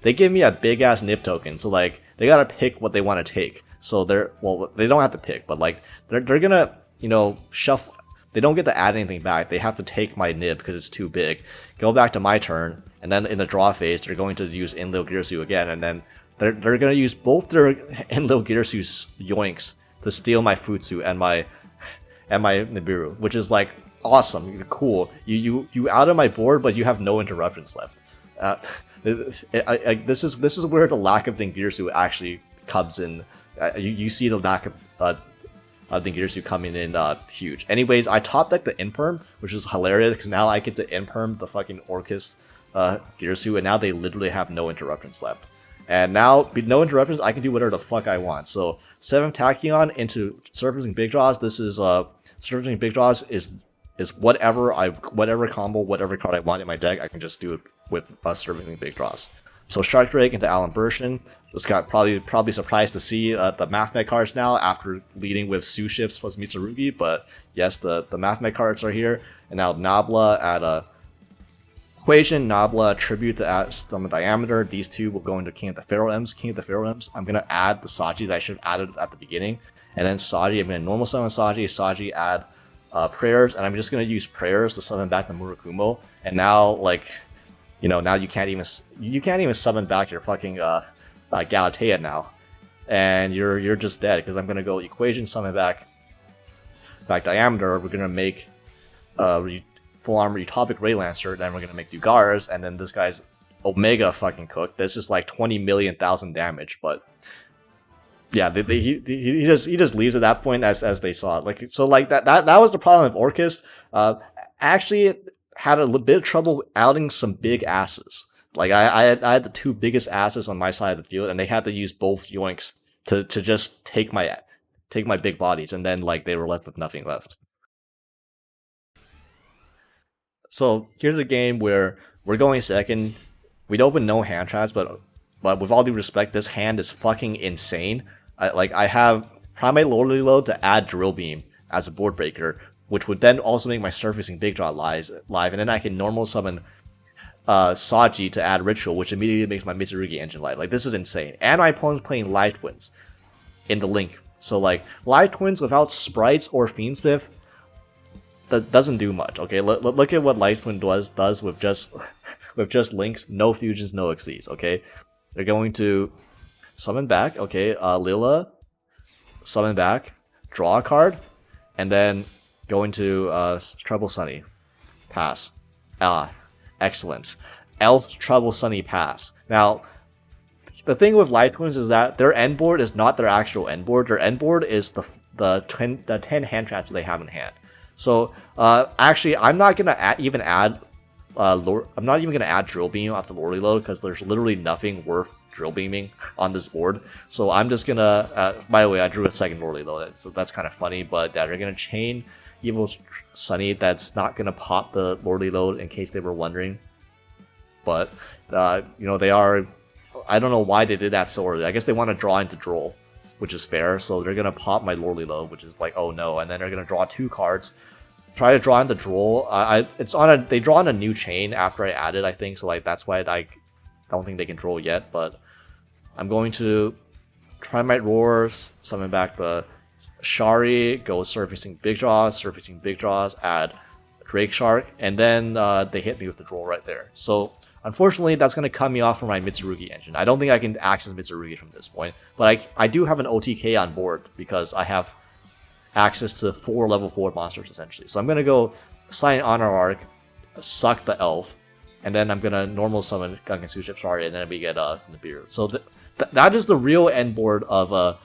Speaker 1: they give me a big ass nib token, so like, they gotta pick what they want to take. So they don't have to pick, but like they're gonna, you know, shuffle. They don't get to add anything back. They have to take my nib because it's too big. Go back to my turn, and then in the draw phase, they're going to use Enlil Girsu again, and then they're gonna use both their Enlil Girsu's yoinks to steal my Futsu and my Nibiru, which is like awesome, cool. You out of my board, but you have no interruptions left. This is where the lack of Dingirsu actually comes in. You see the lack of Dingirsu coming in huge. Anyways, I top decked the Imperm, which is hilarious because now I get to Imperm the fucking Orcust Girsu, and now they literally have no interruptions left. And now, with no interruptions, I can do whatever the fuck I want. So 7 Tachyon into Surfacing Big Draws. This is Surfacing Big Draws is whatever combo, whatever card I want in my deck, I can just do it with Surfacing Big Draws. So Shark Drake into Alan Bershin. Just got probably surprised to see the Mathmech cards now after leading with Suship plus Mitsurugi, but yes, the Mathmech cards are here. And now Nabla at a Equation, Nabla, Tribute to add some diameter. These two will go into King of the Pharaoh M's. King of the Pharaoh M's. I'm gonna add the Saji that I should have added at the beginning. And then Saji, I'm gonna normal summon Saji. Saji add prayers, and I'm just gonna use prayers to summon back the Murakumo. And now, like, you know, now you can't even summon back your fucking Galatea now, and you're just dead because I'm gonna go Equation, summon back diameter. We're gonna make full armor Utopic Ray Lancer, then we're gonna make Dugars, and then this guy's Omega fucking cooked. This is like 20 million thousand damage, but yeah, he just leaves at that point as they saw it. Like, so like that was the problem with Orcust. Actually had a bit of trouble outing some big asses. Like I had the two biggest asses on my side of the field, and they had to use both yoinks to just take my big bodies, and then like they were left with nothing left. So here's a game where we're going second. We'd open no hand traps, but with all due respect, this hand is fucking insane. I have Primate Lordly Load to add Drill Beam as a board breaker, which would then also make my Surfacing Big Draw live, and then I can normal summon Saji to add Ritual, which immediately makes my Mitsurugi engine live. Like, this is insane. And my opponent's playing Live Twins in the Link. So like, Live Twins without Sprites or Fiendsmith, that doesn't do much. Okay, look at what Live Twin does with just links, no fusions, no exceeds. Okay, they're going to summon back. Okay, Lila, summon back, draw a card, and then go into Trouble Sunny, pass. Excellent. Elf Trouble Sunny pass. Now, the thing with Live Twins is that their end board is not their actual end board. Their end board is the 10 hand traps they have in hand. So actually, I'm not gonna even add Drill Beam after Lordly Load because there's literally nothing worth Drill Beaming on this board. So I'm just gonna. By the way, I drew a second Lordly Load, so that's kind of funny. But they're gonna chain Evil Sunny. That's not gonna pop the Lordly Load in case they were wondering. But you know, they are. I don't know why they did that so early. I guess they want to draw into Droll, which is fair. So they're gonna pop my Lordly Load, which is like, oh no, and then they're gonna draw 2 cards. Try to draw into Droll. They draw on a new chain after I added, I think. So like that's why I don't think they can draw yet. But I'm going to Primite Roar, summon back the Shari, go Surfacing Big Draws, add Drake Shark, and then they hit me with the Droll right there. So unfortunately, that's going to cut me off from my Mitsurugi engine. I don't think I can access Mitsurugi from this point, but I do have an OTK on board because I have access to 4 level 4 monsters, essentially. So I'm going to go Silent Honor Arc, suck the Elf, and then I'm going to normal summon Gungan Suship Shari, and then we get Nibiru. So that is the real end board of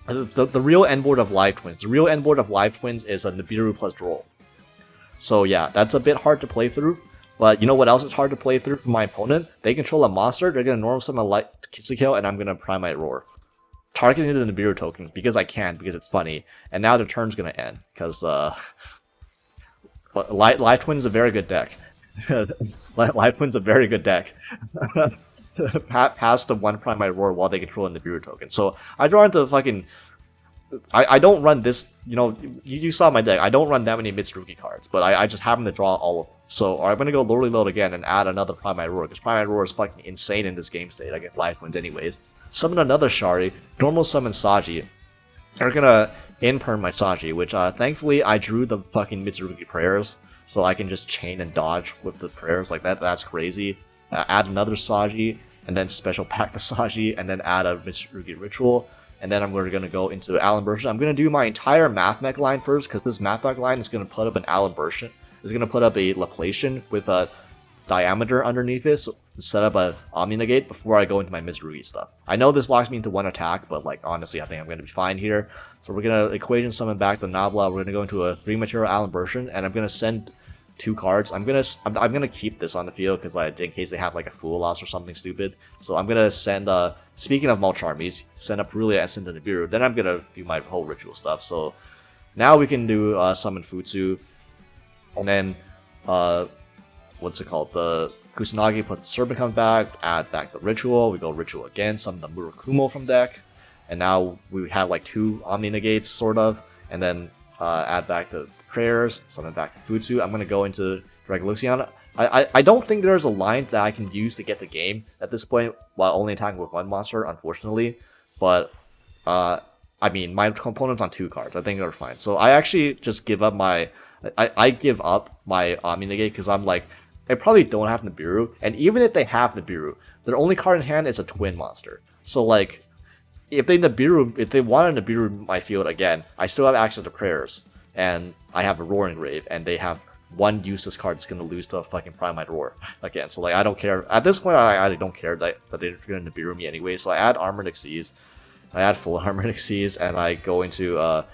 Speaker 1: the real end board of Live Twins. The real end board of Live Twins is a Nibiru plus Droll. So yeah, that's a bit hard to play through. But you know what else is hard to play through for my opponent? They control a monster, they're going to normal summon Light Kill, and I'm going to Primite Roar. Targeting the Nibiru tokens because I can, because it's funny. And now the turn's going to end, because Live Twin is a very good deck. Live Twin's a very good deck. Pass the 1 Primite Roar while they control a Nibiru token. So I draw into fucking... I don't run this, you know, you saw my deck. I don't run that many Mitsurugi cards, but I just happen to draw all of them. So I'm going to go Lordly Load again and add another Primite Roar, because Primite Roar is fucking insane in this game state. I get Live Twins anyways. Summon another Shari, normal summon Saji. They're going to in-perm my Saji, which thankfully I drew the fucking Mitsurugi prayers, so I can just chain and dodge with the prayers like that. That's crazy. Add another Saji, and then special pack the Saji, and then add a Mitsurugi Ritual. And then I'm going to go into Alan Bershin. I'm going to do my entire Mathmech line first, because this Mathmech line is going to put up an Alan Bershin. It's going to put up a Laplacian with a Diameter underneath it, so set up a Omni Negate before I go into my Mitsurugi stuff. I know this locks me into 1 attack, but like honestly, I think I'm going to be fine here. So we're going to Equation summon back the Nabla. We're going to go into a 3 material Alan Bershin, and I'm going to send 2 cards. I'm gonna keep this on the field because in case they have like a Fool Loss or something stupid. So I'm gonna send speaking of Mulch Armies, send up Rulia and send to Nibiru. Then I'm gonna do my whole ritual stuff. So now we can do summon Futsu, and then what's it called? Kusanagi plus the Serpent comes back, add back the Ritual, we go Ritual again, summon the Murakumo from deck, and now we have like 2 Omni Negates, sort of, and then add back the Prayers, summon back the Futsu. I'm going to go into Direct Luciana. I don't think there's a line that I can use to get the game at this point while only attacking with 1 monster, unfortunately, but I mean, my component's on 2 cards. I think they're fine. So I actually just give up my... I give up my Omni Negate because I'm like, I probably don't have Nibiru. And even if they have Nibiru, their only card in hand is a twin monster. So like, if they want to Nibiru my field again, I still have access to Prayers. And I have a Roaring Grave, and they have 1 useless card that's going to lose to a fucking Primite Roar again. So like, I don't care. At this point, I don't care that they're going to Nibiru me anyway. So I add Armored Xyz. I add full Armored Xyz, and I go into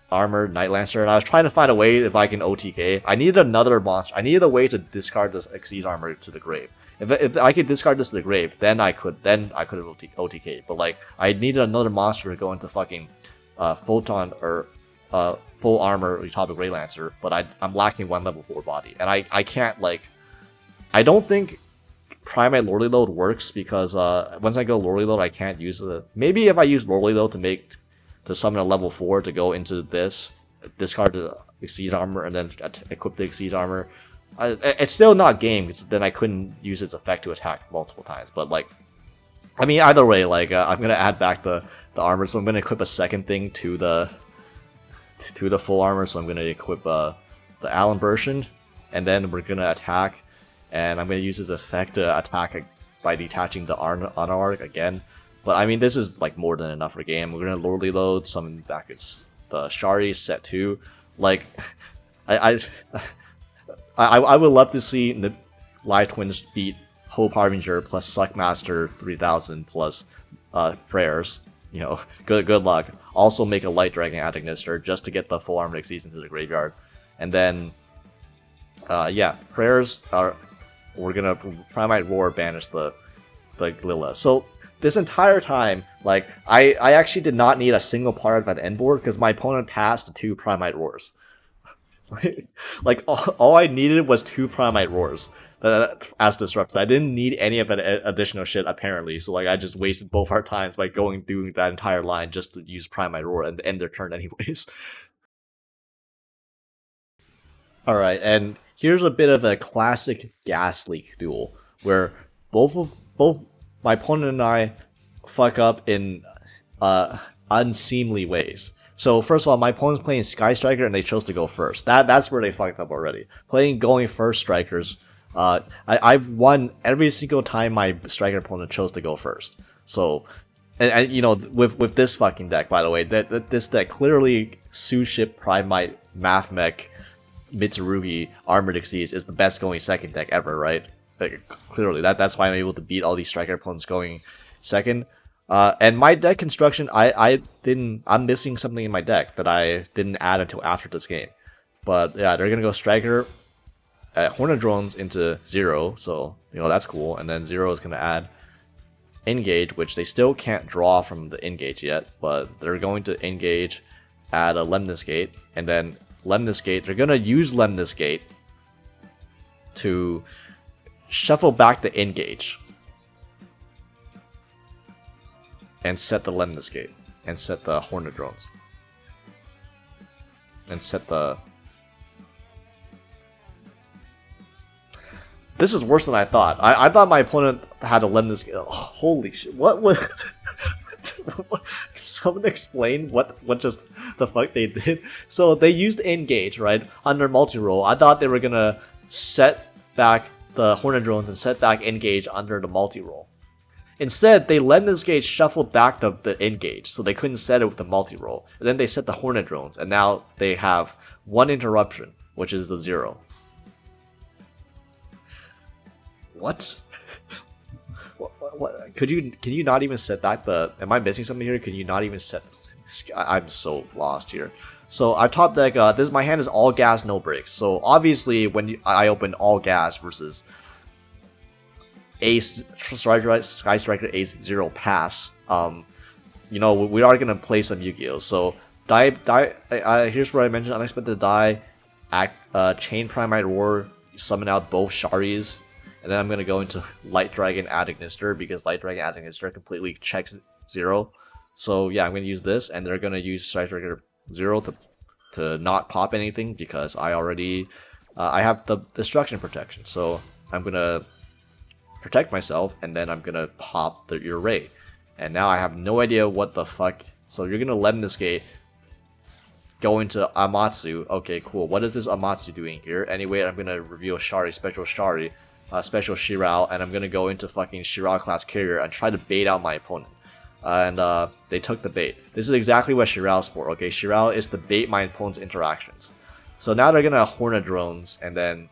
Speaker 1: Armored Night Lancer, and I was trying to find a way if I can OTK. I needed another monster. I needed a way to discard this Xyz armor to the grave. If I could discard this to the grave, then I could have OTK. But like, I needed another monster to go into fucking Photon or full armor Atomic Ray Lancer, but I'm lacking 1 level 4 body, and I can't like. I don't think Primite Lordy Load works because once I go Lordy Load, I can't use it. Maybe if I use Lordy Load to summon a level 4 to go into this, discard the Xyz armor, and then equip the Xyz armor, it's still not game, because then I couldn't use its effect to attack multiple times. But like, I mean, either way, like I'm gonna add back the armor, so I'm gonna equip a second thing to the full armor. So I'm gonna equip the Allen version, and then we're gonna attack. And I'm going to use his effect to attack by detaching the Anarch again. But I mean, this is like more than enough for a game. We're going to Lordly Load, summon back the Shari, set 2. Like, I would love to see the Live Twins beat Hope Harbinger plus Suckmaster 3000 plus Prayers. You know, good luck. Also make a Light Dragon Antagonistor just to get the full Armored Xyz into the graveyard. And then, yeah, Prayers are... We're gonna Primite Roar banish the Glilla. So this entire time, like, I actually did not need a single part of that end board because my opponent passed 2 Primite Roars. Like, all I needed was 2 Primite Roars as disrupted. I didn't need any of that additional shit apparently. So like, I just wasted both our times by going through that entire line just to use Primite Roar and end their turn anyways. Alright, and here's a bit of a classic gas leak duel, where both my opponent and I fuck up in unseemly ways. So first of all, my opponent's playing Sky Striker and they chose to go first. That's where they fucked up already. Going first strikers. I've won every single time my striker opponent chose to go first. So, and you know, with this fucking deck, by the way, this deck clearly Suship, Primite, Mathmech, Mitsurugi, Armored Xyz is the best going second deck ever, right? Like, clearly, that's why I'm able to beat all these striker opponents going second. And my deck construction, I'm missing something in my deck that I didn't add until after this game. But yeah, they're gonna go striker, Hornet Drones into 0, so you know that's cool. And then 0 is gonna add Engage, which they still can't draw from the Engage yet, but they're going to Engage, add a Lemnis Gate, and then Lemnis Gate, they're going to use Lemnis Gate to shuffle back the Engage and set the Lemnis Gate and set the Hornet Drones and set the... This is worse than I thought. I thought my opponent had a Lemnis Gate. Oh, holy shit. What was... Can someone explain what just the fuck they did? So they used Engage, right, under multi-roll. I thought they were gonna set back the Hornet Drones and set back Engage under the multi-roll. Instead, they let this gauge shuffle back the Engage, so they couldn't set it with the multi-roll. And then they set the Hornet Drones, and now they have one interruption, which is the 0. What? What? Can you not even set back the... Am I missing something here? Can you not even set... I'm so lost here. So I top deck, my hand is all gas, no breaks. So obviously when I open all gas versus Ace, Sky Striker Ace 0 pass, you know, we are going to play some Yu-Gi-Oh! So here's where I mentioned unexpected die, Chain Primite Roar, summon out both Sharis, and then I'm gonna go into Light Dragon add Ignister because Light Dragon add Ignister completely checks 0. So yeah, I'm gonna use this, and they're gonna use Strike Striker 0 to not pop anything because I already I have the destruction protection. So I'm gonna protect myself, and then I'm gonna pop your Ray. And now I have no idea what the fuck. So you're gonna Lemniscate, go into Amatsu. Okay, cool. What is this Amatsu doing here? Anyway, I'm gonna reveal Shari, special Shirao, and I'm gonna go into fucking Shirao class carrier and try to bait out my opponent. And they took the bait. This is exactly what Shirao's for. Okay, Shirao is to bait my opponent's interactions. So now they're gonna Hornet Drones and then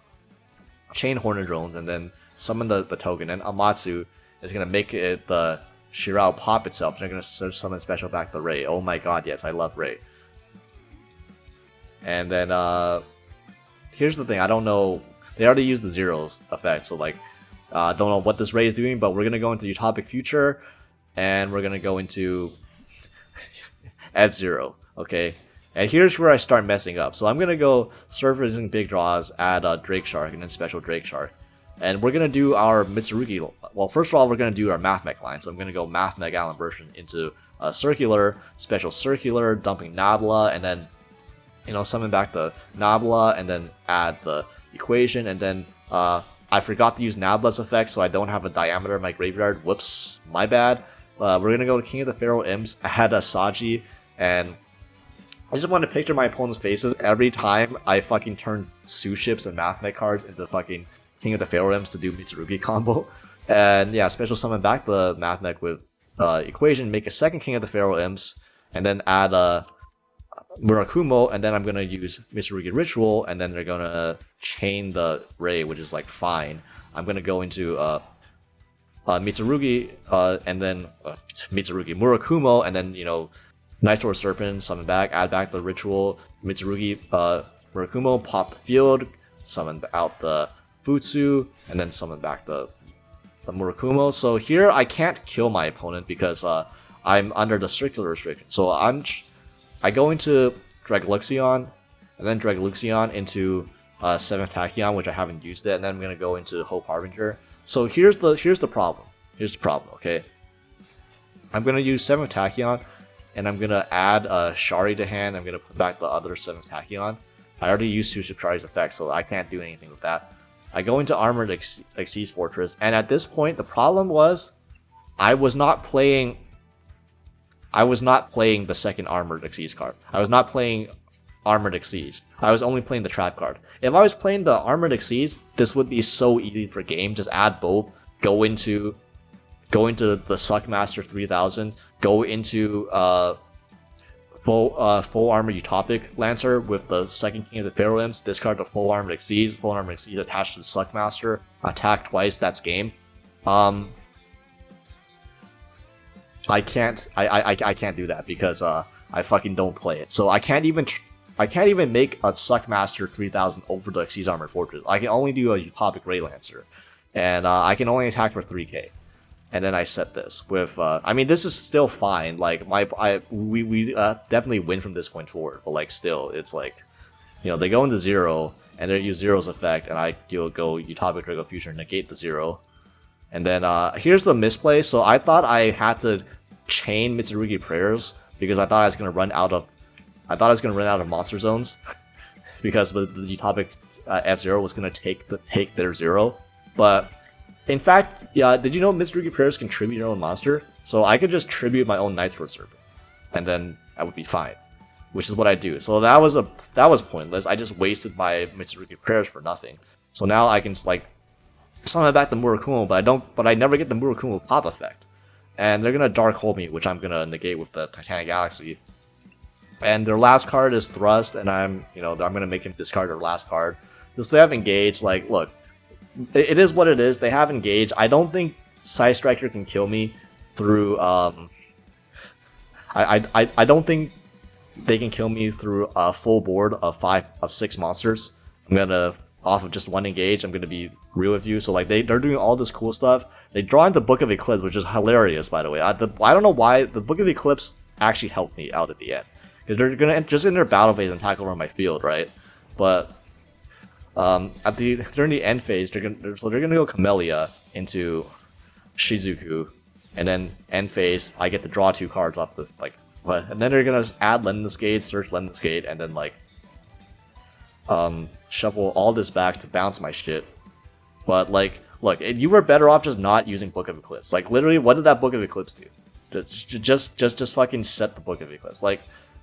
Speaker 1: chain Hornet Drones and then summon the token. And Amatsu is gonna make it the Shirao pop itself. They're gonna summon special back the Ray. Oh my god, yes, I love Ray. And then here's the thing, I don't know, they already used the zeros effect, so like I don't know what this Ray is doing, but we're gonna go into Utopic Future, and we're gonna go into F-Zero, okay? And here's where I start messing up. So I'm gonna go surfacing big draws, add Drake Shark, and then special Drake Shark. And we're gonna do our Mitsurugi. Well, first of all, we're gonna do our Mathmech line. So I'm gonna go Mathmech Allen version into Circular, special Circular, dumping Nabla, and then summon back the Nabla, and then add the equation, and then I forgot to use Nabla's effect, so I don't have a diameter in my graveyard. Whoops, my bad. We're gonna go to King of the Pharaoh Imps, add a Saji, and I just want to picture my opponent's faces every time I fucking turn Suships and Mathmech cards into fucking King of the Pharaoh Imps to do Mitsurugi combo. And yeah, special summon back the Mathmech with equation, make a second King of the Pharaoh Imps, and then add a Murakumo, and then I'm gonna use Mitsurugi Ritual, and then they're gonna chain the Ray, which is like fine. I'm gonna go into Mitsurugi, and then Mitsurugi Murakumo, and then Night Sword Serpent, summon back, add back the Ritual, Mitsurugi Murakumo, pop the field, summon out the Futsu, and then summon back the Murakumo. So here I can't kill my opponent because I'm under the circular restriction. So I go into Dragaluxion, and then Dragaluxion into 7th Tachyon, which I haven't used it, and then I'm gonna go into Hope Harbinger. So here's the problem. Here's the problem, okay? I'm gonna use 7th Tachyon, and I'm gonna add Shari to hand. I'm gonna put back the other 7th Tachyon. I already used Suship Shari's effect, so I can't do anything with that. I go into Armored Xyz Fortress, and at this point, the problem was I was not playing the second Armored Xyz card. I was not playing Armored Xyz. I was only playing the Trap card. If I was playing the Armored Xyz, this would be so easy for game. Just add both, go into the Suckmaster 3000, go into full armor Utopic Lancer with the second King of the Pharaoh Imps, discard the full armored Xyz, full armored Xyz attached to the Suckmaster, attack twice, that's game. I can't do that because I fucking don't play it. So I can't even make a Suckmaster 3000 over the Xyz Armored Fortress. I can only do a Utopic Ray Lancer, and I can only attack for 3k. And then I set this with. I mean, this is still fine. Like we definitely win from this point forward. But like still, it's like, they go into 0 and they use 0's effect, and I go Utopic Drago Future, negate the 0. And then here's the misplay. So I thought I had to chain Mitsurugi Prayers because I thought I was gonna run out of monster zones because the Utopic F-Zero was gonna take their 0. But in fact, yeah, did you know Mitsurugi Prayers can tribute your own monster? So I could just tribute my own Night Sword Serpent, and then I would be fine, which is what I do. So that was pointless. I just wasted my Mitsurugi Prayers for nothing. So now I can like summon back the Murakumo, but I never get the Murakumo pop effect. And they're gonna Dark Hole me, which I'm gonna negate with the Titanic Galaxy. And their last card is Thrust, and I'm gonna make him discard their last card. Because they have Engage, like, look, it is what it is. They have Engage. I don't think Side Striker can kill me through I don't think they can kill me through a full board of 6 monsters. I'm gonna, off of just 1 Engage, I'm gonna be real with you. So like they're doing all this cool stuff. They draw into Book of Eclipse, which is hilarious, by the way. I don't know why the Book of Eclipse actually helped me out at the end, because they're gonna just in their battle phase and tackle around my field, right? But During the end phase, they're gonna go Camellia into Shizuku, and then end phase, I get to draw 2 cards off the and then they're gonna add Lendless Gate, search Lendless Gate, and then shuffle all this back to bounce my shit. But look, you were better off just not using Book of Eclipse. Like literally, what did that Book of Eclipse do? Just fucking set the Book of Eclipse.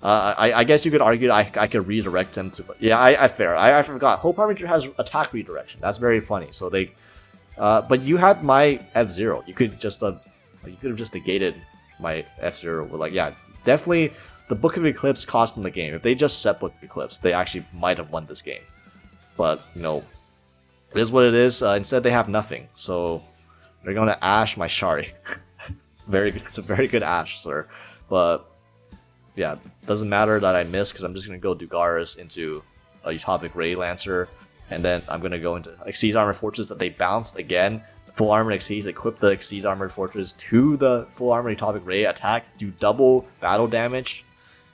Speaker 1: I guess you could argue I could redirect him to. Yeah, I fair. I forgot. Hope Harbinger has attack redirection. That's very funny. So they, but you had my F-Zero. You could just you could have just negated my F-Zero with yeah, definitely the Book of Eclipse cost them the game. If they just set Book of Eclipse, they actually might have won this game. But it is what it is. Instead, they have nothing. So they're gonna Ash my Shari. It's a very good Ash, sir. But yeah, doesn't matter that I missed because I'm just gonna go Dugaris into a Utopic Ray Lancer, and then I'm gonna go into Xyz Armored Fortress that they bounced again. Full Armored Xyz, equip the Xyz Armored Fortress to the Full Armored Utopic Ray, attack, do double battle damage,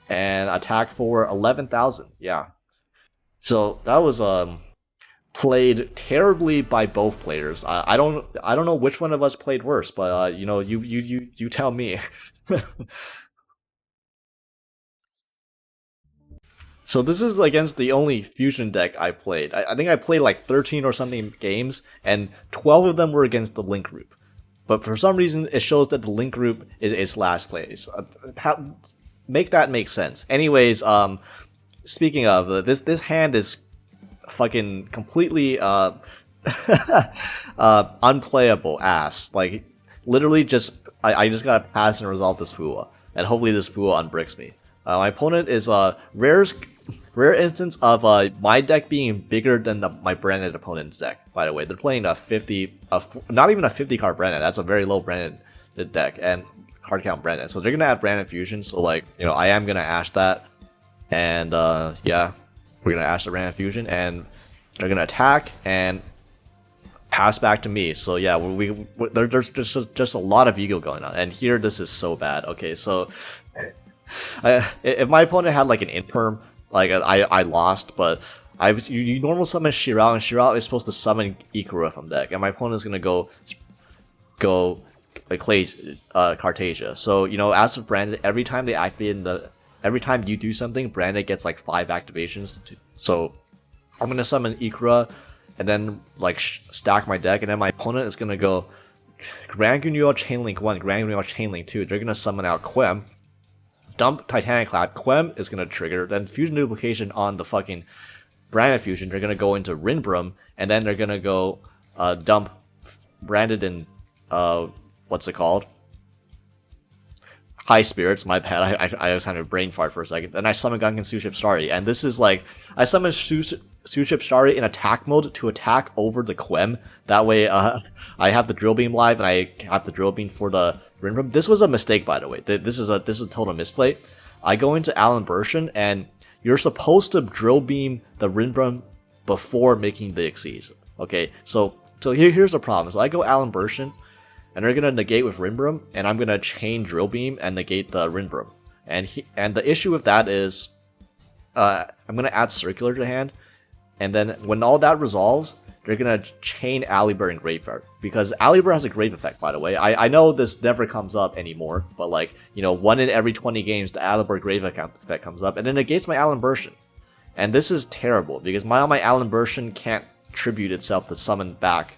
Speaker 1: and attack for 11,000. Yeah. So that was played terribly by both players. I don't know which one of us played worse, but you tell me. So this is against the only fusion deck I played. I think I played 13 or something games, and 12 of them were against the Link group. But for some reason, it shows that the Link group is last place. Make that make sense. Anyways, speaking of, this hand is fucking completely unplayable ass. Literally I just gotta pass and resolve this Fua, and hopefully this Fua unbricks me. My opponent is rare instance of my deck being bigger than my branded opponent's deck. By the way, they're playing not even a 50 card branded. That's a very low branded deck and card count branded. So they're gonna have branded fusion. So I am gonna Ash that, and yeah, we're gonna Ash the branded fusion, and they're gonna attack and pass back to me. So yeah, there's just a lot of ego going on, and here this is so bad. Okay, so if my opponent had an imperm, I lost, but you normal summon Shirao, and Shirao is supposed to summon Ikura from deck, and my opponent is gonna go play Cartasia. So as with Branded, every time they activate every time you do something, Branded gets 5 activations. So I'm gonna summon Ikura, and then stack my deck, and then my opponent is gonna go Grand Guignol Chainlink 1, Grand Guignol Chainlink 2. They're gonna summon out Quem, dump Titanic Clad. Quem is gonna trigger, then Fusion Duplication on the fucking Branded Fusion. They're gonna go into Rinbrum, and then they're gonna go dump Branded in what's it called? High Spirits. My bad. I was having a brain fart for a second. Then I summon Gunkin Suship Shari, and this is I summon Suship Shari in attack mode to attack over the Quem. That way, I have the Drill Beam live, and I have the Drill Beam for the Rinbrum. This was a mistake, by the way. This is a total misplay. I go into Alan Bershin, and you're supposed to Drill Beam the Rinbrum before making the Xyz. Okay, so here's the problem. So I go Alan Bershin, and they're gonna negate with Rinbrum, and I'm gonna chain Drill Beam and negate the Rinbrum. And the issue with that is, I'm gonna add Circular to hand, and then when all that resolves, they're gonna chain Aliber and Graveyard, because Aliber has a grave effect, by the way. I know this never comes up anymore, but 1 in every 20 games, the Aliber grave effect comes up, and it negates my Alan Bershin. And this is terrible, because my Alan Bershin can't tribute itself to summon back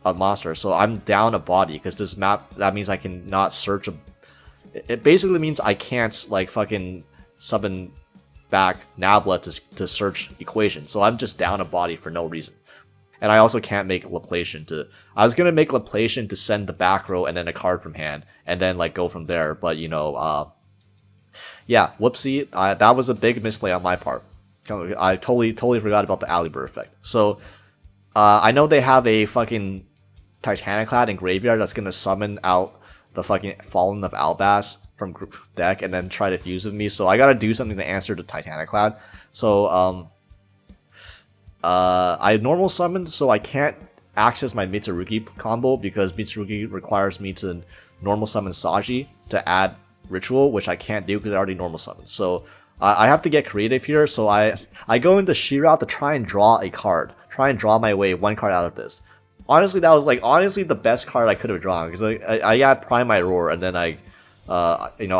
Speaker 1: a monster, so I'm down a body, because this map, that means I can not search it basically means I can't fucking summon back Nabla to search Equation, so I'm just down a body for no reason. And I also can't make Laplation I was gonna make Laplation to send the back row and then a card from hand, and then go from there, but yeah, whoopsie, that was a big misplay on my part. I totally forgot about the Aliber effect. So I know they have a fucking Titaniclad in Graveyard that's gonna summon out the fucking Fallen of Albas from group deck and then try to fuse with me, so I gotta do something to answer the Titaniclad. So I normal summoned, so I can't access my Mitsurugi combo, because Mitsurugi requires me to normal summon Saji to add Ritual, which I can't do because I already normal summoned. So I have to get creative here, so I go into Shirao to try and draw a card. try and draw my way one card out of this. Honestly, that was like the best card I could have drawn, because I got Primite Roar, and then I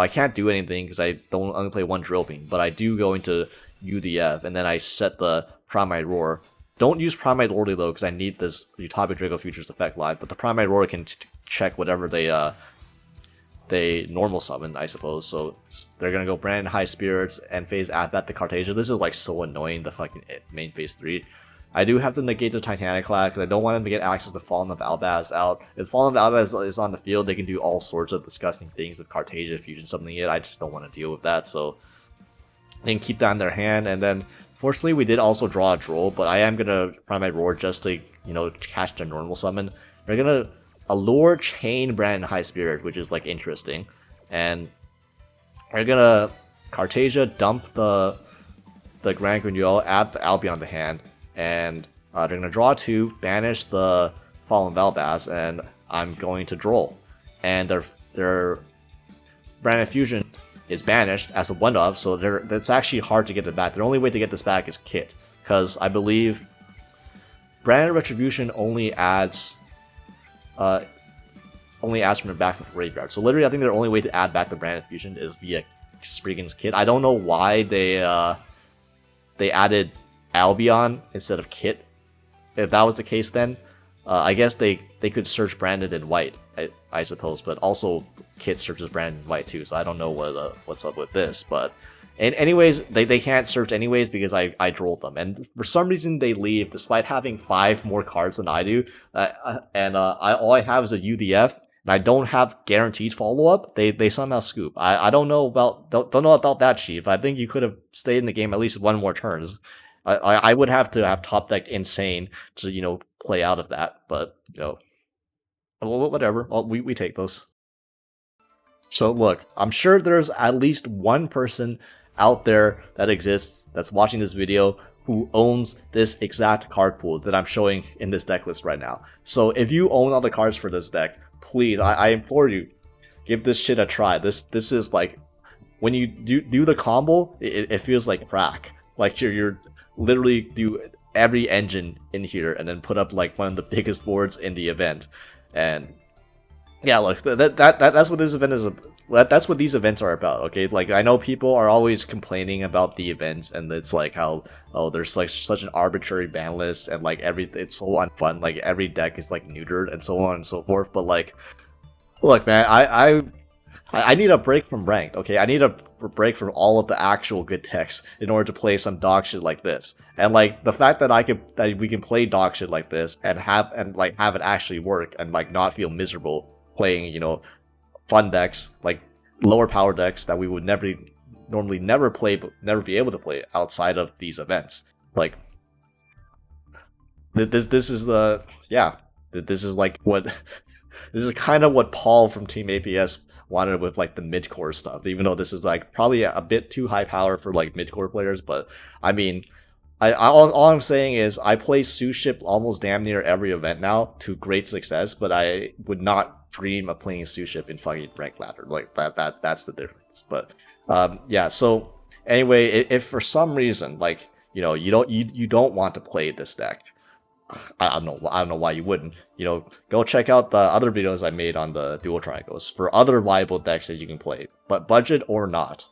Speaker 1: can't do anything because I don't only play one Drill Beam, but I do go into UDF, and then I set the Primite Roar. Don't use Primite Roar though, because I need this Utopic Draco Futures effect live, but the Primite Roar can check whatever they normal summon, I suppose. So they're gonna go Brand High Spirits and phase add that to Cartasia. This is like so annoying, the fucking main phase 3. I do have to negate the Titanic Clack because I don't want them to get access to Fallen of Albaz out. If Fallen of Albaz is on the field, they can do all sorts of disgusting things with Cartasia Fusion something it. I just don't want to deal with that, so they can keep that in their hand. And then fortunately we did also draw a Droll, but I am gonna Primite Roar just to, catch their normal summon. We're gonna Allure Chain Brand High Spirit, which is like interesting. And we're gonna Cartasia dump the Grand Guignol, add the Albion to hand. And they're going to draw 2, banish the Fallen Valbaz, and I'm going to Droll. And their Branded Fusion is banished as a 1-of, so that's actually hard to get it back. The only way to get this back is Kit, because I believe Branded Retribution only adds from the back from the graveyard. So literally, I think their only way to add back the Branded Fusion is via Spriggan's Kit. I don't know why they added Albion instead of Kit. If that was the case, then I guess they could search Branded in white, I suppose, but also Kit searches Branded in white too, so I don't know what's up with this. But anyways, they can't search anyways because I drolled them, and for some reason they leave despite having 5 more cards than I do, and all I have is a UDF, and I don't have guaranteed follow up. They somehow scoop. I don't know about that, Chief. I think you could have stayed in the game at least 1 more turns. I would have to have top decked insane to play out of that, but whatever. We take those. So look, I'm sure there's at least one person out there that exists that's watching this video who owns this exact card pool that I'm showing in this deck list right now. So if you own all the cards for this deck, please, I implore you, give this shit a try. This is like, when you do the combo, it feels like crack. Like you're literally do every engine in here and then put up like one of the biggest boards in the event. And yeah, look, that's what this event is. That's what these events are about. Okay, like I know people are always complaining about the events, and it's like how there's like such an arbitrary ban list, and like it's so unfun. Like every deck is like neutered and so on and so forth. But like, look, man, I need a break from ranked, okay? I need a break from all of the actual good decks in order to play some dog shit like this. And like the fact that we can play dog shit like this and have it actually work and like not feel miserable playing, fun decks, like lower power decks that we would normally never play, but never be able to play outside of these events. Like this is like what this is kind of what Paul from Team APS wanted with like the mid-core stuff, even though this is like probably a bit too high power for like mid-core players. But I mean, all I'm saying is I play Suship almost damn near every event now to great success, but I would not dream of playing Suship in fucking rank ladder. Like that's the difference. But yeah, so anyway, if for some reason like you don't want to play this deck, I don't know why you wouldn't. Go check out the other videos I made on the dual triangles for other viable decks that you can play, but budget or not.